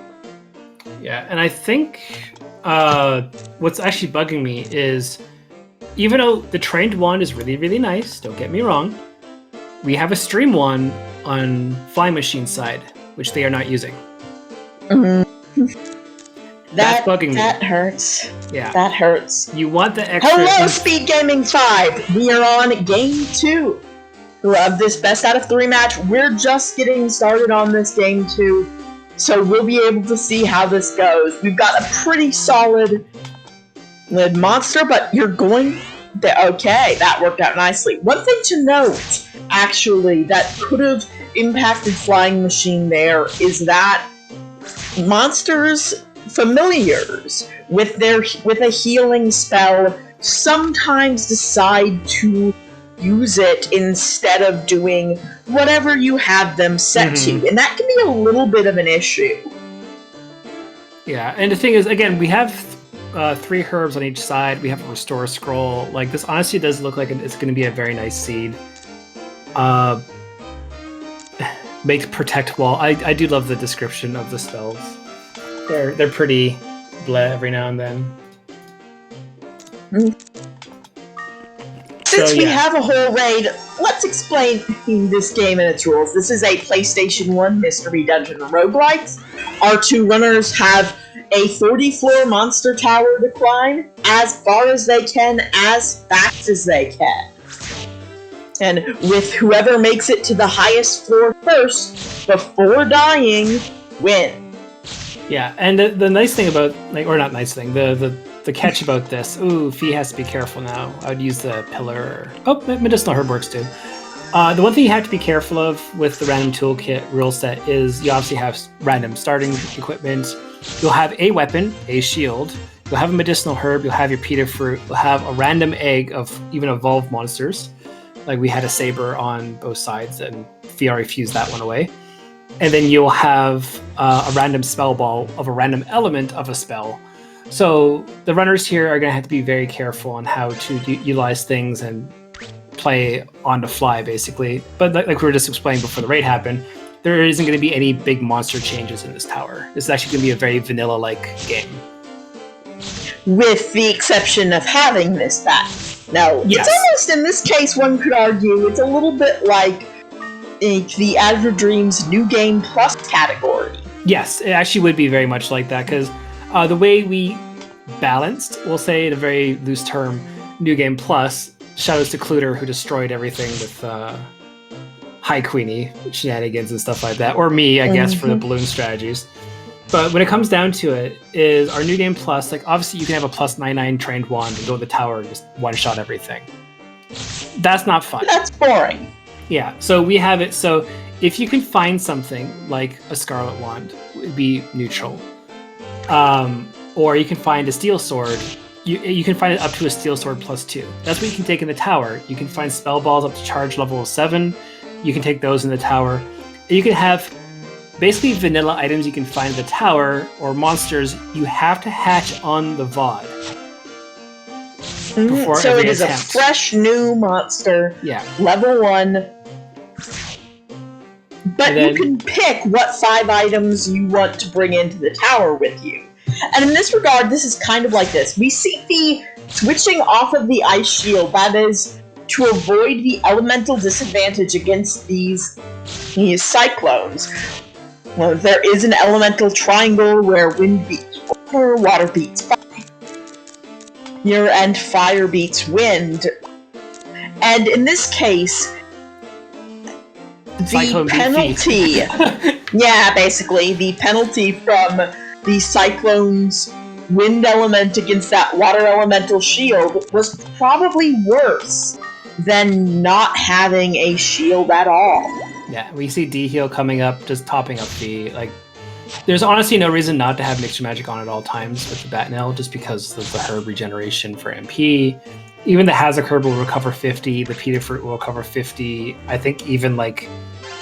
Yeah, and I think what's actually bugging me is, even though the trained one is really, really nice, don't get me wrong, we have a stream one on Fly Machine side, which they are not using. That's bugging me. That hurts. Yeah. That hurts. You want the extra... Hello, SpeedGaming 5! We are on Game 2 of this Best Out of 3 match. We're just getting started on this Game 2, so we'll be able to see how this goes. We've got a pretty solid monster, but you're going... Okay, that worked out nicely. One thing to note, actually, that could have impacted Flying Machine there is that monsters familiars with a healing spell sometimes decide to use it instead of doing whatever you have them set to, and that can be a little bit of an issue. Yeah, and the thing is, again, we have 3 herbs on each side. We have a restore scroll. Like, this honestly does look like it's going to be a very nice seed. Make protect wall. I do love the description of the spells. They're pretty bleh every now and then. Since we have a whole raid, let's explain this game and its rules. This is a PlayStation 1 Mystery Dungeon roguelite. Our 2 runners have a 40-floor monster tower to climb as far as they can, as fast as they can. And with whoever makes it to the highest floor first, before dying, win. Yeah, and the nice thing about, like, or not nice thing, the catch about this, Fee has to be careful now. I would use the pillar. Oh, medicinal herb works too. The one thing you have to be careful of with the random toolkit rule set is you obviously have random starting equipment. You'll have a weapon, a shield. You'll have a medicinal herb. You'll have your Peter fruit. You'll have a random egg of even evolved monsters. Like, we had a saber on both sides, and Fee already fused that one away. And then you'll have a random spell ball of a random element of a spell. So the runners here are going to have to be very careful on how to utilize things and play on the fly, basically. But like we were just explaining before the raid happened, there isn't going to be any big monster changes in this tower. This is actually going to be a very vanilla-like game. With the exception of having this back. Now, yes. It's almost, in this case, one could argue, it's a little bit like the Azure Dreams New Game Plus category. Yes, it actually would be very much like that, because the way we balanced, we'll say in a very loose term, New Game Plus, shoutouts to Cluter, who destroyed everything with High Queenie shenanigans and stuff like that, or me, I guess, for the balloon strategies. But when it comes down to it, is our New Game Plus, like, obviously you can have a plus 99 trained wand and go to the tower and just one-shot everything. That's not fun. That's boring. Yeah, so we have it, so if you can find something like a Scarlet Wand, it would be neutral. Or you can find a Steel Sword. You can find it up to a Steel Sword +2. That's what you can take in the tower. You can find spell balls up to charge level 7. You can take those in the tower. And you can have basically vanilla items you can find in the tower, or monsters you have to hatch on the VOD. So it is attempt. A fresh new monster, level 1. But then, you can pick what 5 items you want to bring into the tower with you. And in this regard, this is kind of like this. We see the switching off of the ice shield, that is, to avoid the elemental disadvantage against these cyclones. Well, there is an elemental triangle where wind beats water, water beats fire, and fire beats wind. And in this case, the penalty... yeah, basically, the penalty from the cyclone's wind element against that water elemental shield was probably worse than not having a shield at all. Yeah, we see D-Heal coming up, just topping up the, like, there's honestly no reason not to have Mixture Magic on at all times with the Batnail, just because of the herb regeneration for MP. Even the Hazak herb will recover 50, the Peter fruit will recover 50, I think even, like,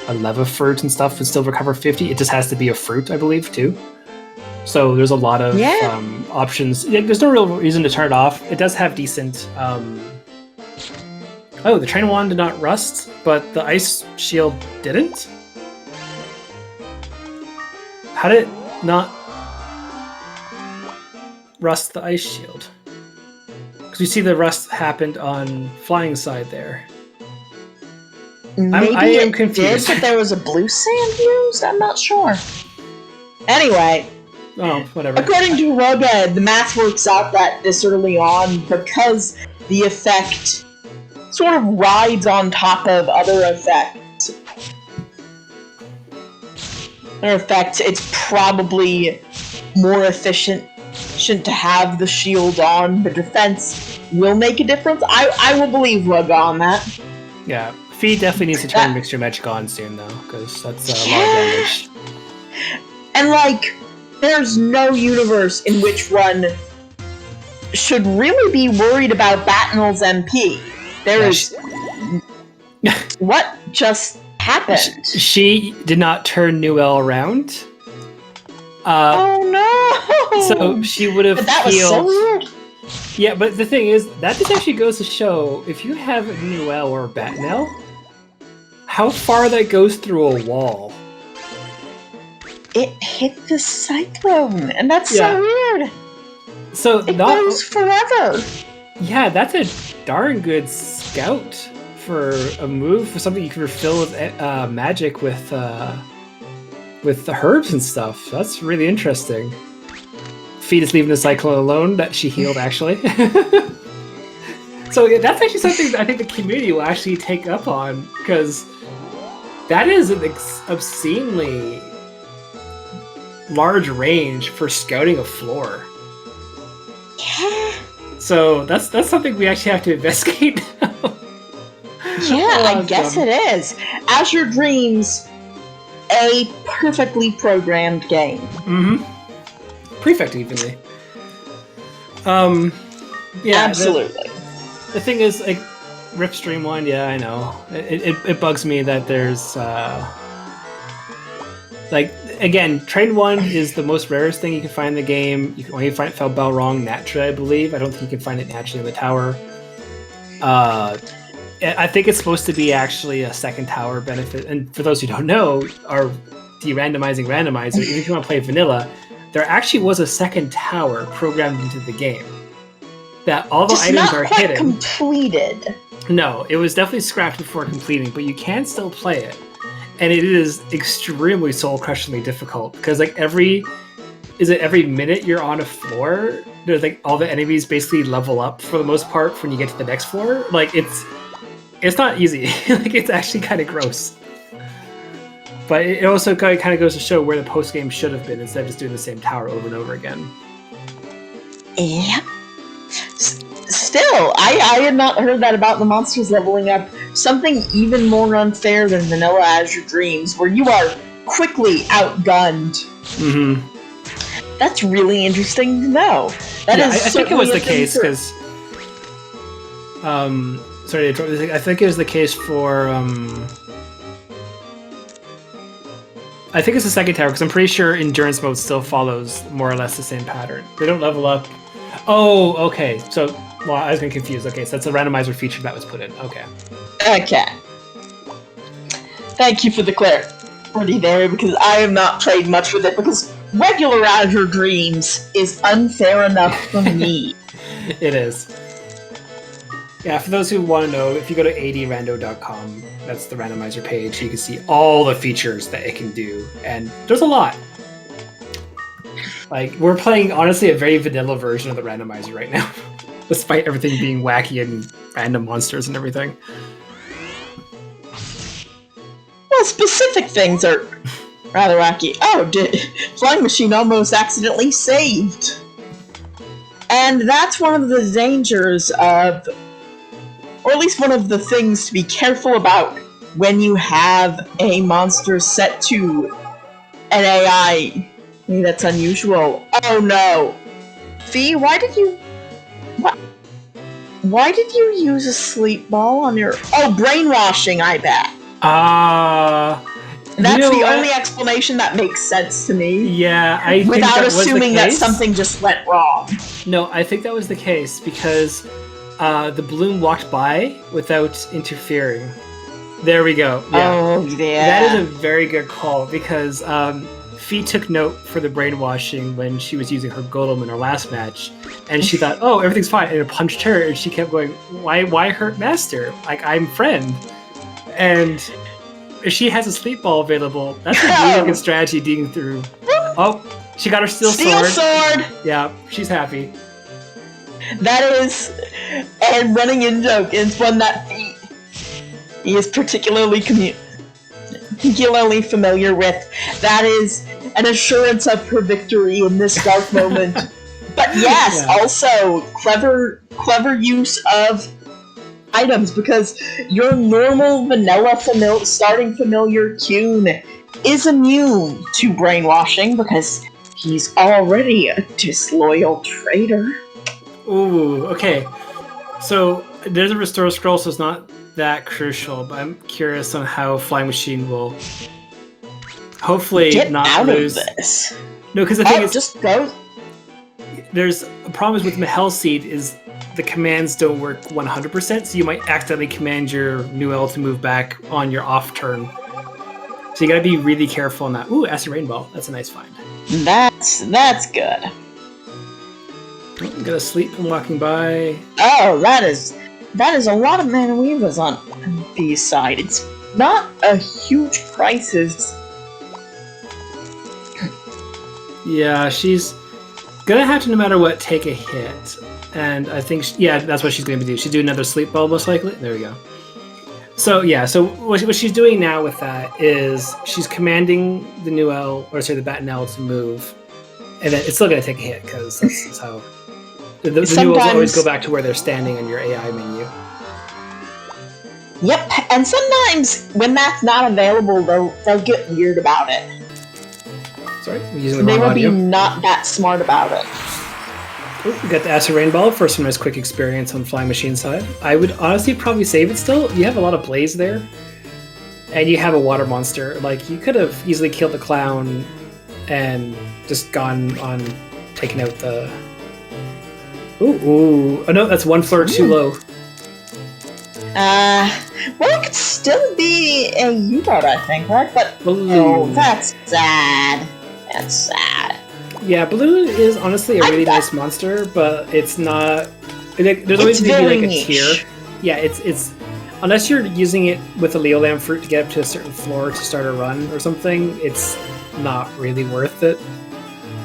a Leva fruit and stuff would still recover 50. It just has to be a fruit, I believe, too. So there's a lot of options. Yeah, there's no real reason to turn it off. It does have decent... Oh, the Train Wand did not rust, but the Ice Shield didn't? How did it not rust the Ice Shield? Because we see the rust happened on Flying side there. Maybe I am confused. Did, but there was a blue sand used? I'm not sure. Anyway... Oh, whatever. According to Rugga, the math works out that this early on, because the effect sort of rides on top of other effects. It's probably more efficient to have the shield on. The defense will make a difference. I will believe Rugga on that. Yeah, Fee definitely needs to turn Mixture Magic on soon, though, because that's a lot of damage. And, like... there's no universe in which one should really be worried about Batinel's MP. There is... What just happened? She did not turn Newell around. Oh no! So she would have That was so weird. Yeah, but the thing is, that just actually goes to show, if you have Newell or Batinel, how far that goes through a wall. It hit the cyclone, and that's so weird. So it goes forever. Yeah, that's a darn good scout for a move, for something you can refill with magic with the herbs and stuff. That's really interesting. Feet is leaving the cyclone alone that she healed, actually. So that's actually something that I think the community will actually take up on, because that is an obscenely large range for scouting a floor. Yeah. So that's something we actually have to investigate now. Yeah, I guess it is. Azure Dreams, a perfectly programmed game. Mm-hmm. Prefect evenly. Yeah, absolutely. The thing is, like, Ripstream 1, yeah, I know. It bugs me that there's like, again, Train 1 is the most rarest thing you can find in the game. You can only find Fell Bell Wrong naturally, I believe. I don't think you can find it naturally in the tower. I think it's supposed to be actually a second tower benefit. And for those who don't know, our de-randomizing randomizer, even if you want to play vanilla, there actually was a second tower programmed into the game. That all the items are hidden. Completed. No, it was definitely scrapped before completing, but you can still play it. And it is extremely soul-crushingly difficult, because like every minute you're on a floor, there's like all the enemies basically level up for the most part when you get to the next floor. Like it's not easy. Like it's actually kind of gross. But it also kind of goes to show where the post game should have been, instead of just doing the same tower over and over again. Yeah. Still, I had not heard that about the monsters leveling up. Something even more unfair than vanilla Azure Dreams, where you are quickly outgunned. Mm-hmm. That's really interesting to know. I think it was the case because, sorry to interrupt. I think it was the case for, I think it's the second tower, because I'm pretty sure endurance mode still follows more or less the same pattern. They don't level up. Oh, okay. So, well, I was getting confused. Okay, so that's a randomizer feature that was put in. Okay. Okay. Thank you for the clarity there, because I have not played much with it, because regular Azure Dreams is unfair enough for me. It is. Yeah, for those who want to know, if you go to adrando.com, that's the randomizer page, you can see all the features that it can do, and there's a lot. Like, we're playing, honestly, a very vanilla version of the randomizer right now, despite everything being wacky and random monsters and everything. Well, specific things are rather wacky. Oh, Flying Machine almost accidentally saved. And that's one of the dangers of, or at least one of the things to be careful about when you have a monster set to an AI. Maybe that's unusual. Oh no. Fee, why did you use a sleep ball on your... Oh, brainwashing, I bet. That's the only explanation that makes sense to me. Yeah, I think without that was assuming the that case. Something just went wrong. No, I think that was the case because the bloom walked by without interfering. There we go. Yeah. Oh, yeah. That is a very good call because Fee took note for the brainwashing when she was using her golem in her last match, and she thought, "Oh, everything's fine," and it punched her, and she kept going, "Why hurt Master? Like, I'm friend." And if she has a sleep ball available, that's a really good strategy digging through. Oh, she got her steel sword. Yeah, she's happy. That is a running in joke. It's one that he is particularly familiar with. That is an assurance of her victory in this dark moment. But yes, also clever use of items, because your normal vanilla starting familiar Kyun is immune to brainwashing because He's already a disloyal traitor. Ooh, okay. So there's a restore scroll, so it's not that crucial, but I'm curious on how Flying Machine will hopefully Get not out lose. Of this. No, because the thing is, just go. There's a problem with Mahel Seed is the commands don't work 100%, so you might accidentally command your new L to move back on your off turn. So you gotta be really careful on that. Ooh, Acid Rainbow. That's a nice find. That's good. I'm gonna sleep and walking by. Oh, that is a lot of Mana Weavers on B's side. It's not a huge crisis. Yeah, she's gonna have to, no matter what, take a hit. And I think, that's what she's gonna do. She's doing another sleep ball, most likely. There we go. So yeah, so what she's doing now with that is she's commanding the new L, or sorry, the Batten L to move, and then it's still gonna take a hit because that's how the new L's always go back to where they're standing on your AI menu. Yep, and sometimes when that's not available, they'll get weird about it. Sorry, I'm using the wrong audio. They will be not that smart about it. Oh, we got the Acid Rainbow for some nice quick experience on Flying Machine side. I would honestly probably save it still. You have a lot of Blaze there, and you have a Water Monster. Like, you could have easily killed the Clown and just gone on taking out the... Ooh. Oh no, that's one floor too low. Well, it could still be a U-boat, I think, right? But, that's sad. That's sad. Yeah, Balloon is honestly a really nice monster, but it's not... There's always going to be like a tier. Yeah, it's unless you're using it with a Leolam fruit to get up to a certain floor to start a run or something, it's not really worth it.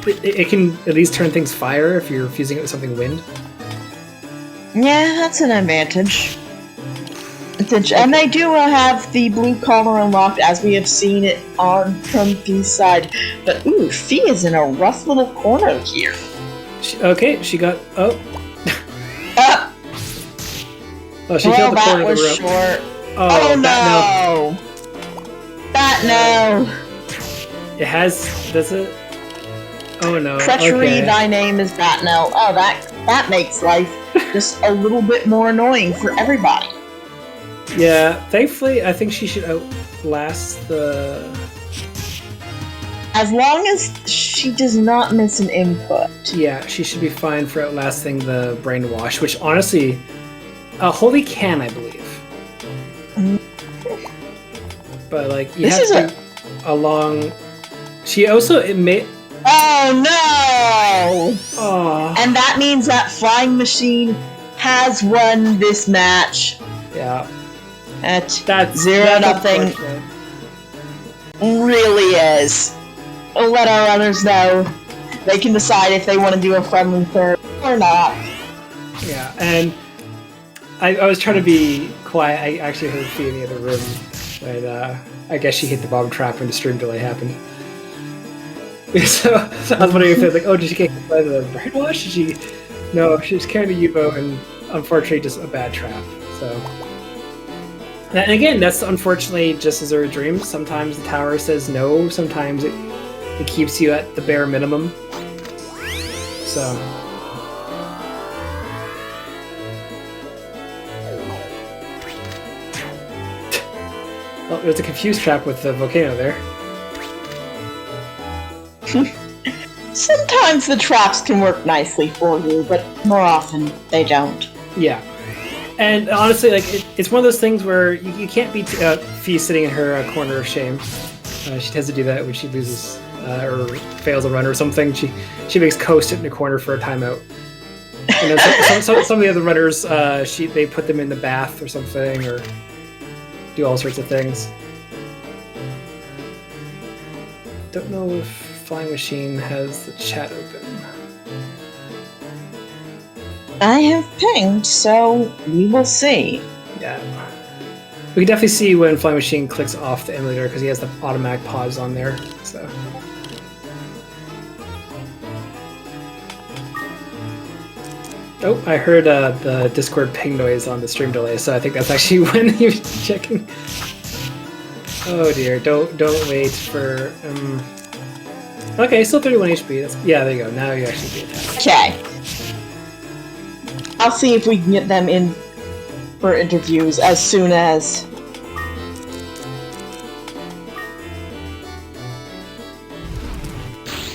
It can at least turn things fire if you're fusing it with something wind. Yeah, that's an advantage. And they do have the blue collar unlocked, as we have seen it on from B's side. But ooh, Fee is in a rough little corner here. She got... Oh, she killed the corner of the rope. Short. Oh no! That no! It has... Does it? Oh no. Treachery, thy name is Batnell. Oh, that makes life just a little bit more annoying for everybody. Yeah, thankfully, I think she should outlast the... As long as she does not miss an input. Yeah, she should be fine for outlasting the Brainwash, which honestly... Holy can, I believe. But, like, you have a long... She also... Oh, no! Oh. And that means that Flying Machine has won this match. Yeah. That's 0-0. Really is. We'll let our runners know. They can decide if they want to do a friendly third or not. Yeah, and I was trying to be quiet. I actually heard Fee in the other room, and I guess she hit the bomb trap when the stream delay happened. So I was wondering if they're like, oh, did she get hit by the brainwash? No, she was carrying a U-boat, and unfortunately just a bad trap. So, and again, that's unfortunately just Azure Dreams. Sometimes the tower says no. Sometimes it keeps you at the bare minimum. So. Well, there's a confused trap with the volcano there. Sometimes the traps can work nicely for you, but more often they don't. Yeah. And honestly, like it's one of those things where you can't beat Fee sitting in her corner of shame. She tends to do that when she loses or fails a run or something. She makes Ko sit in a corner for a timeout. And then some of the other runners, they put them in the bath or something, or do all sorts of things. Don't know if Flying Machine has the chat open. I have pinged, so we will see. Yeah. We can definitely see when Flying Machine clicks off the emulator because he has the automatic pause on there. So. Oh, I heard the Discord ping noise on the stream delay, so I think that's actually when he was checking. Oh dear, don't wait for Okay, still 31 HP. Yeah, there you go. Now you actually be attacked. Okay. I'll see if we can get them in for interviews as soon as...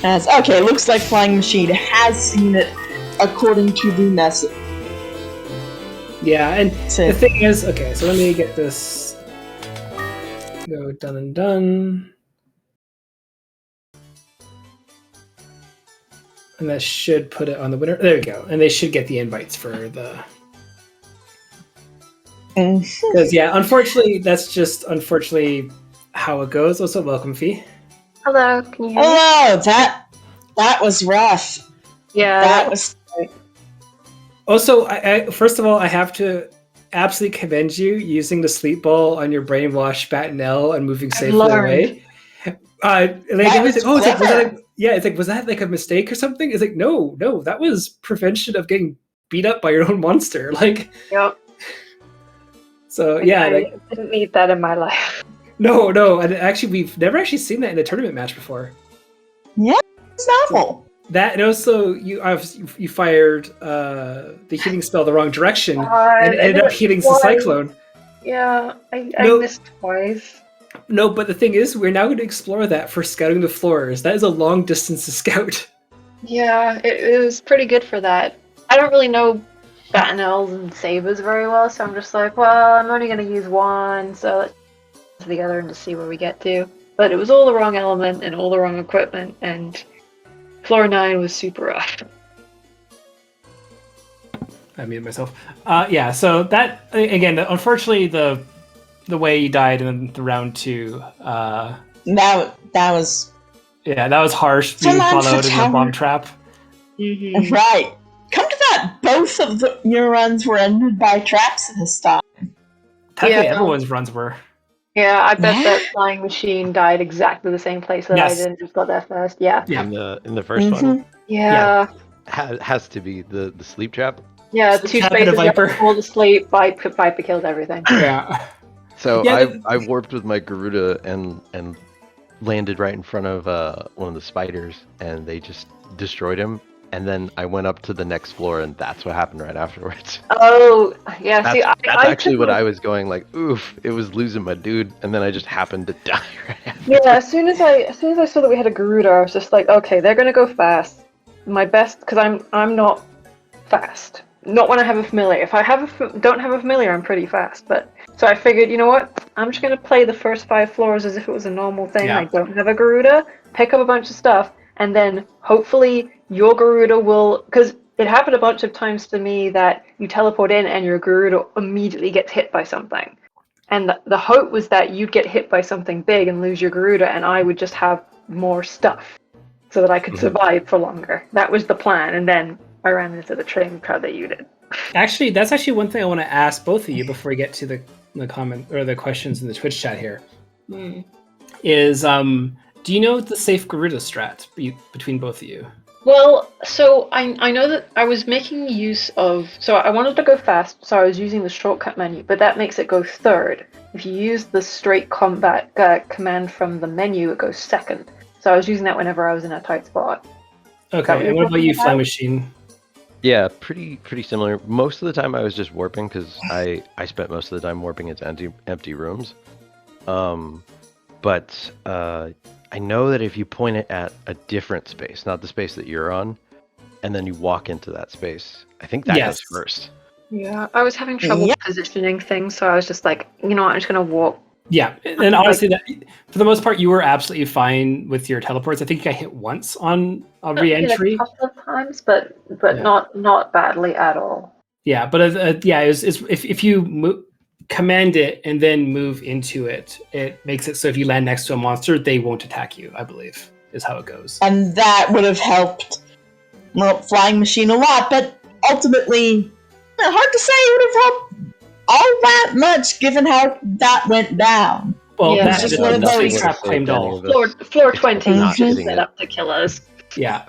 Okay, looks like Flying Machine has seen it according to the message. Yeah, and the thing is, okay, so let me get this. Go done and done. And that should put it on the winner. There we go. And they should get the invites for the... Because, yeah, unfortunately, that's just how it goes. Also, welcome, Fee. Hello, can you hear me? Hello, that was rough. Yeah. That was... Also, I first of all, I have to absolutely commend you using the sleep ball on your brainwash Batinelle and moving safely away. Was that like a mistake or something? It's like, no, that was prevention of getting beat up by your own monster. Like, yep. So yeah, I didn't need that in my life. No, and actually, we've never actually seen that in a tournament match before. Yeah, it's novel. That, and also you fired the healing spell the wrong direction and ended up healing the cyclone. Yeah, I missed twice. No, but the thing is, we're now going to explore that for scouting the floors. That is a long distance to scout. Yeah, it was pretty good for that. I don't really know Batinelles and Sabers very well, so I'm just like, well, I'm only going to use one, so let's put it together and just see where we get to. But it was all the wrong element and all the wrong equipment, and Floor 9 was super rough. I muted myself. Yeah, so that, again, unfortunately, the way he died in the round 2. That was... Yeah, that was harsh, being followed in the bomb trap. Mm-hmm. Right. Come to that, both of your runs were ended by traps this time. Technically, everyone's runs were. Yeah, I bet that Flying Machine died exactly the same place that I did and just got there first. Yeah. In the first one? Yeah. Has to be the sleep trap. Yeah, the 2 spaces left fall asleep, Viper kills everything. Yeah. So I warped with my Garuda and landed right in front of one of the spiders, and they just destroyed him. And then I went up to the next floor, and that's what happened right afterwards. Oh, yeah. That's actually what I was going like. Oof! It was losing my dude, and then I just happened to die right afterwards. Yeah. As soon as I saw that we had a Garuda, I was just like, okay, they're gonna go fast. My best, because I'm not fast. Not when I have a familiar. If I don't have a familiar, I'm pretty fast. But so I figured, you know what? I'm just gonna play the first 5 floors as if it was a normal thing. Yeah. I don't have a Garuda. Pick up a bunch of stuff, and then hopefully your Garuda will, because it happened a bunch of times to me that you teleport in and your Garuda immediately gets hit by something. And the hope was that you'd get hit by something big and lose your Garuda, and I would just have more stuff so that I could survive for longer. That was the plan, and then I ran into the train crowd that you did. Actually, that's actually one thing I want to ask both of you before we get to the comment or the questions in the Twitch chat here. Is do you know the safe Garuda strat between both of you? Well, so I know that I was making use of... So I wanted to go fast, so I was using the shortcut menu, but that makes it go third. If you use the straight combat command from the menu, it goes second. So I was using that whenever I was in a tight spot. Okay, and what about you, Flying Machine? Yeah, pretty similar. Most of the time I was just warping, because I spent most of the time warping into empty rooms. But I know that if you point it at a different space, not the space that you're on, and then you walk into that space, I think that goes first. Yeah, I was having trouble positioning things, so I was just like, you know what, I'm just going to walk. Yeah, and honestly, that, for the most part, you were absolutely fine with your teleports. I think you got hit once on a re-entry. A couple of times, but not badly at all. Yeah, but if you command it and then move into it, it makes it so if you land next to a monster, they won't attack you, I believe, is how it goes. And that would have helped Flying Machine a lot, but ultimately, hard to say it would have helped all that much given how that went down. Well, that's just one of those trap claimed all. Floor 20 is set up to kill us. Yeah.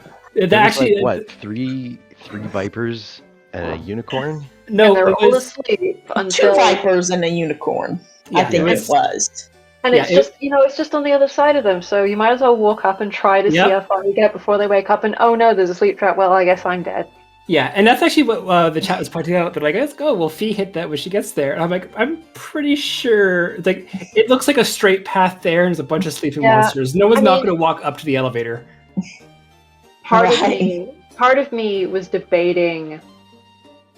Actually, like, what, three Vipers and a unicorn? No, and they're all asleep until... 2 Vipers and a unicorn. Yeah, I think it was. And it's just, it's just on the other side of them, so you might as well walk up and try to see how far you get before they wake up, and oh no, there's a sleep trap, well, I guess I'm dead. Yeah, and that's actually what the chat was pointing out. They're like, let's go, well, Fee hit that when she gets there. And I'm like, I'm pretty sure, like, it looks like a straight path there, and there's a bunch of sleeping monsters. No one's not going to walk up to the elevator. Part of me was debating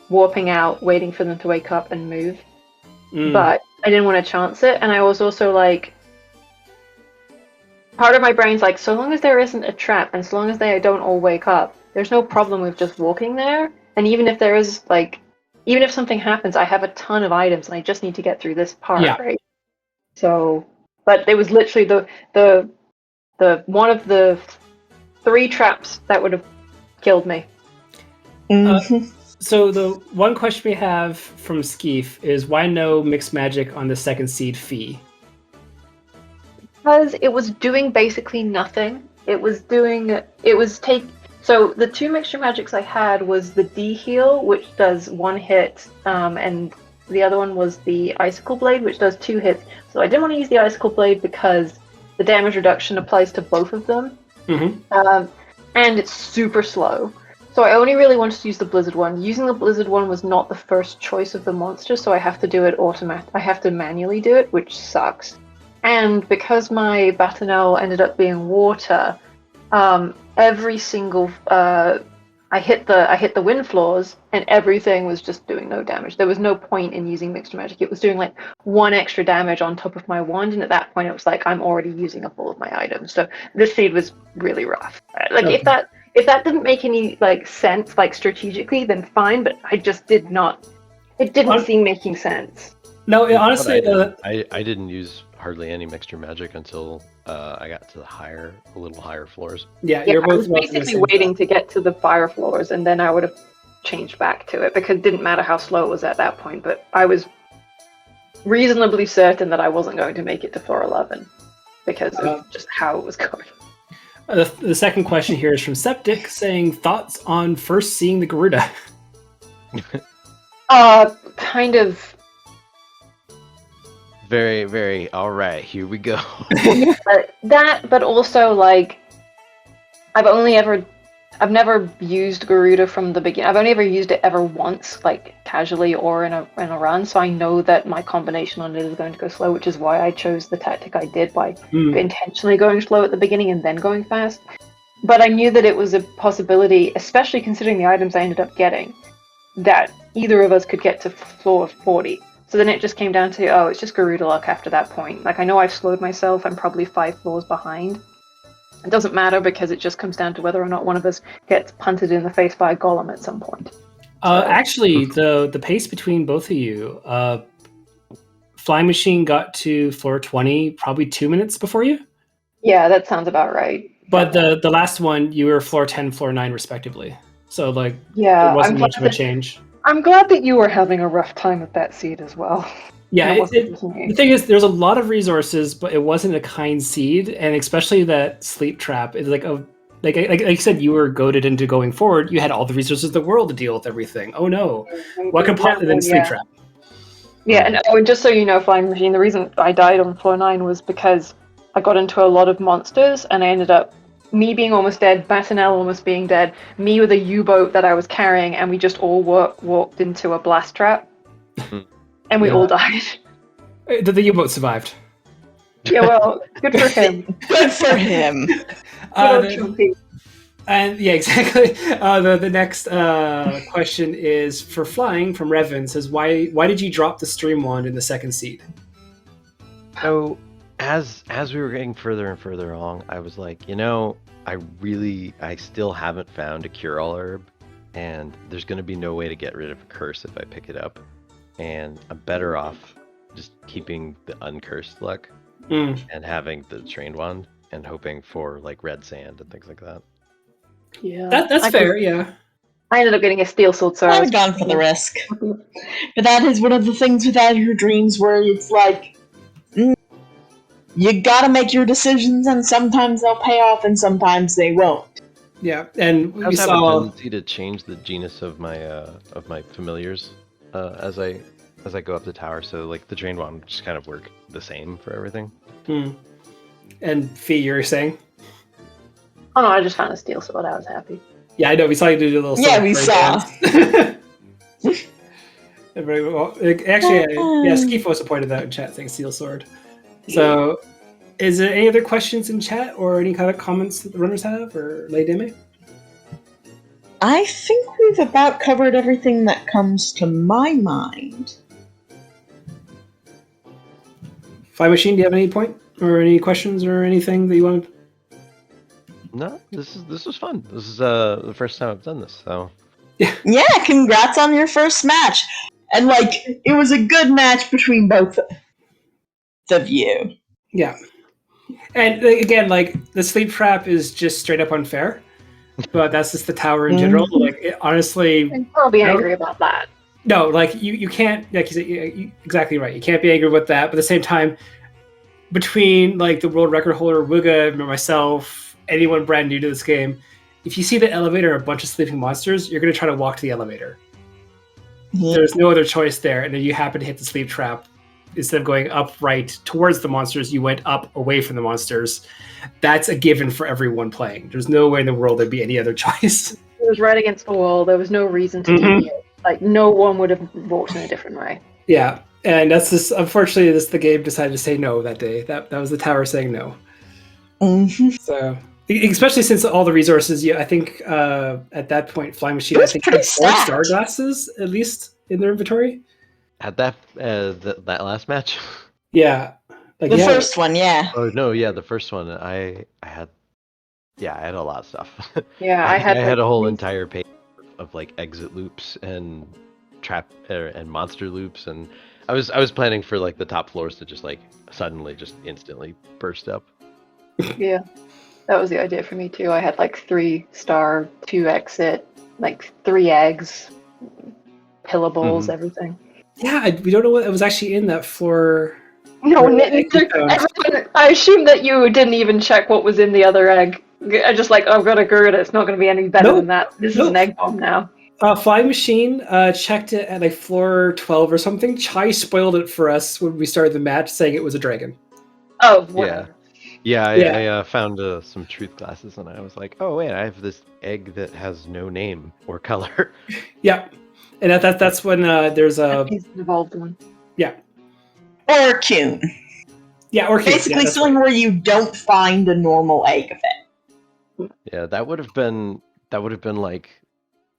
warping out, waiting for them to wake up and move. But I didn't want to chance it, and I was also like, part of my brain's like, so long as there isn't a trap, and so long as they don't all wake up, there's no problem with just walking there. And even if there is, like, even if something happens, I have a ton of items, and I just need to get through this part, right? So, but it was literally the one of the 3 traps that would have killed me. So the one question we have from Skeef is, why no mixed magic on the second seed Fee? Because it was doing basically nothing. So the 2 mixture magics I had was the D heal, which does 1 hit, and the other one was the Icicle Blade, which does 2 hits. So I didn't want to use the Icicle Blade because the damage reduction applies to both of them, and it's super slow. So I only really wanted to use the Blizzard one. Using the Blizzard one was not the first choice of the monster, so I have to do it I have to manually do it, which sucks. And because my Batanel ended up being water, every single I hit the wind floors, and everything was just doing no damage. There was no point in using mixed magic. It was doing like 1 extra damage on top of my wand, and at that point it was like, I'm already using up all of my items. So this seed was really rough. Like if that didn't make any like sense, like strategically, then fine. But I just did not. It didn't seem making sense. No, honestly, I didn't use hardly any mixture magic until I got to a little higher floors. Yeah, I was basically waiting to get to the fire floors, and then I would have changed back to it, because it didn't matter how slow it was at that point. But I was reasonably certain that I wasn't going to make it to floor 11 because of just how it was going. The second question here is from Septic, saying, thoughts on first seeing the Garuda? Kind of. Very, very, alright, here we go. But also, like, I've never used Garuda from the beginning. I've only ever used it ever once, like, casually or in a run, so I know that my combination on it is going to go slow, which is why I chose the tactic I did by intentionally going slow at the beginning and then going fast. But I knew that it was a possibility, especially considering the items I ended up getting, that either of us could get to floor 40. So then it just came down to, it's just Garuda luck after that point. Like, I know I've slowed myself, I'm probably 5 floors behind. It doesn't matter, because it just comes down to whether or not one of us gets punted in the face by a golem at some point. Actually, the pace between both of you, Flying Machine got to floor 20 probably 2 minutes before you? Yeah, that sounds about right. But the last one, you were floor 10, floor 9 respectively. So, like, there wasn't much of a change. I'm glad that you were having a rough time with that seed as well. Yeah, the thing is, there's a lot of resources, but it wasn't a kind seed, and especially that sleep trap. It's like like I said, you were goaded into going forward. You had all the resources in the world to deal with everything. Oh no, what could possibly than sleep trap? Yeah, and just so you know, Flying Machine, the reason I died on floor 9 was because I got into a lot of monsters, and I ended up me being almost dead, Batanel almost being dead, me with a U-boat that I was carrying, and we just all walked into a blast trap. And we all died. The U-boat survived. Yeah, well, good for him. Good for him. And yeah, exactly. The next question is for Flying from Revan. Says, why did you drop the stream wand in the second seed? So as we were getting further and further along, I was like, I still haven't found a cure-all herb, and there's going to be no way to get rid of a curse if I pick it up, and I'm better off just keeping the uncursed luck and having the trained wand and hoping for like red sand and things like that. Yeah, that's fair. Yeah, I ended up getting a steel sword, so I would have gone for the risk. But that is one of the things with Azure Dreams where it's like, you gotta make your decisions, and sometimes they'll pay off and sometimes they won't. Yeah, and we saw a tendency to change the genus of my familiars as I go up the tower, so like the trained wand just kind of work the same for everything. And Fee, you were saying? Oh no, I just found a steel sword. I was happy. Yeah, I know. We saw you do a little. Yeah, we saw. Actually, Skeef also pointed that out in chat, saying steel sword. So, is there any other questions in chat or any kind of comments that the runners have or Lady Deme? I think we've about covered everything that comes to my mind. Fly Machine, do you have any point or any questions or anything that you wanted? No, this was fun. This is the first time I've done this, so Yeah, congrats on your first match. And it was a good match between both of you. Yeah. And again, the sleep trap is just straight up unfair. But that's just the tower in general. Honestly, I'll be angry about that. No, you can't. Like you said, you're exactly right. You can't be angry with that. But at the same time, between the world record holder Wooga, myself, anyone brand new to this game, if you see the elevator and a bunch of sleeping monsters, you're going to try to walk to the elevator. Yeah. There's no other choice there, and then you happen to hit the sleep trap. Instead of going upright towards the monsters, you went up away from the monsters. That's a given for everyone playing. There's no way in the world there'd be any other choice. It was right against the wall. There was no reason to deviate. No one would have walked in a different way. Yeah, and that's just unfortunately the game decided to say no that day. That was the tower saying no. Mm-hmm. So especially since all the resources, I think at that point, Flying Machine I think had 4 star glasses at least in their inventory. At that last match. Yeah. The first one, yeah. Oh no, yeah, the first one. I had a lot of stuff. Yeah, I had a whole entire page of exit loops and trap and monster loops, and I was planning for the top floors to just suddenly just instantly burst up. Yeah, that was the idea for me too. I had 3 star, 2 exit, 3 eggs, pillables, everything. Yeah, we don't know what was actually in that floor. No, everyone, I assume that you didn't even check what was in the other egg. I just I've got a Garuda, it's not going to be any better than that. This is an egg bomb now. Flying Machine checked it at floor 12 or something. Chai spoiled it for us when we started the match, saying it was a dragon. Oh, whatever. Yeah, I found some truth glasses, and I was like, oh wait, I have this egg that has no name or color. Yeah. And that's when there's a... He's an evolved one. Yeah. Or Coon. Yeah, or Coon. Basically something where you don't find a normal egg of it. Yeah, that would have been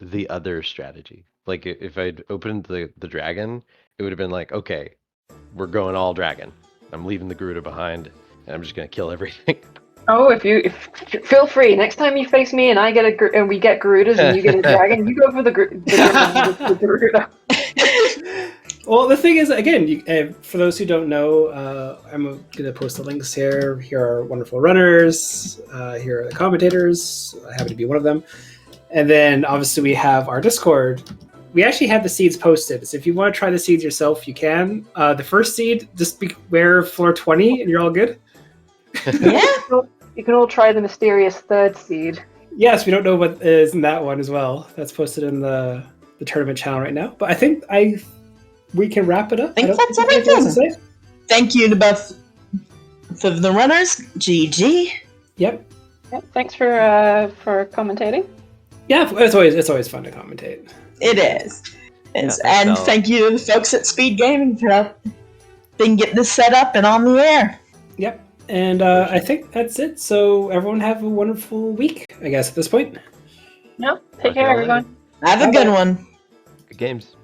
the other strategy. If I'd opened the dragon, it would have been okay, we're going all dragon. I'm leaving the Garuda behind, and I'm just gonna kill everything. Oh, if feel free. Next time you face me and I get and we get Garudas and you get a dragon, you go for the Garuda. Well, the thing is, again, for those who don't know, I'm going to post the links here. Here are wonderful runners. Here are the commentators. I happen to be one of them. And then, obviously, we have our Discord. We actually have the seeds posted. So if you want to try the seeds yourself, you can. The first seed, just beware floor 20, and you're all good. Yeah. You can all try the mysterious 3rd seed. Yes, we don't know what is in that one as well. That's posted in the tournament channel right now. But I think we can wrap it up. I think that's everything. Thank you to both of the runners. GG. Yep. Thanks for commentating. Yeah, it's always fun to commentate. It is. And thank you to the folks at SpeedGaming for helping get this set up and on the air. Yep. And I think that's it. So everyone have a wonderful week, I guess, at this point. Yep. Take care, everyone. Have a good one. Good games.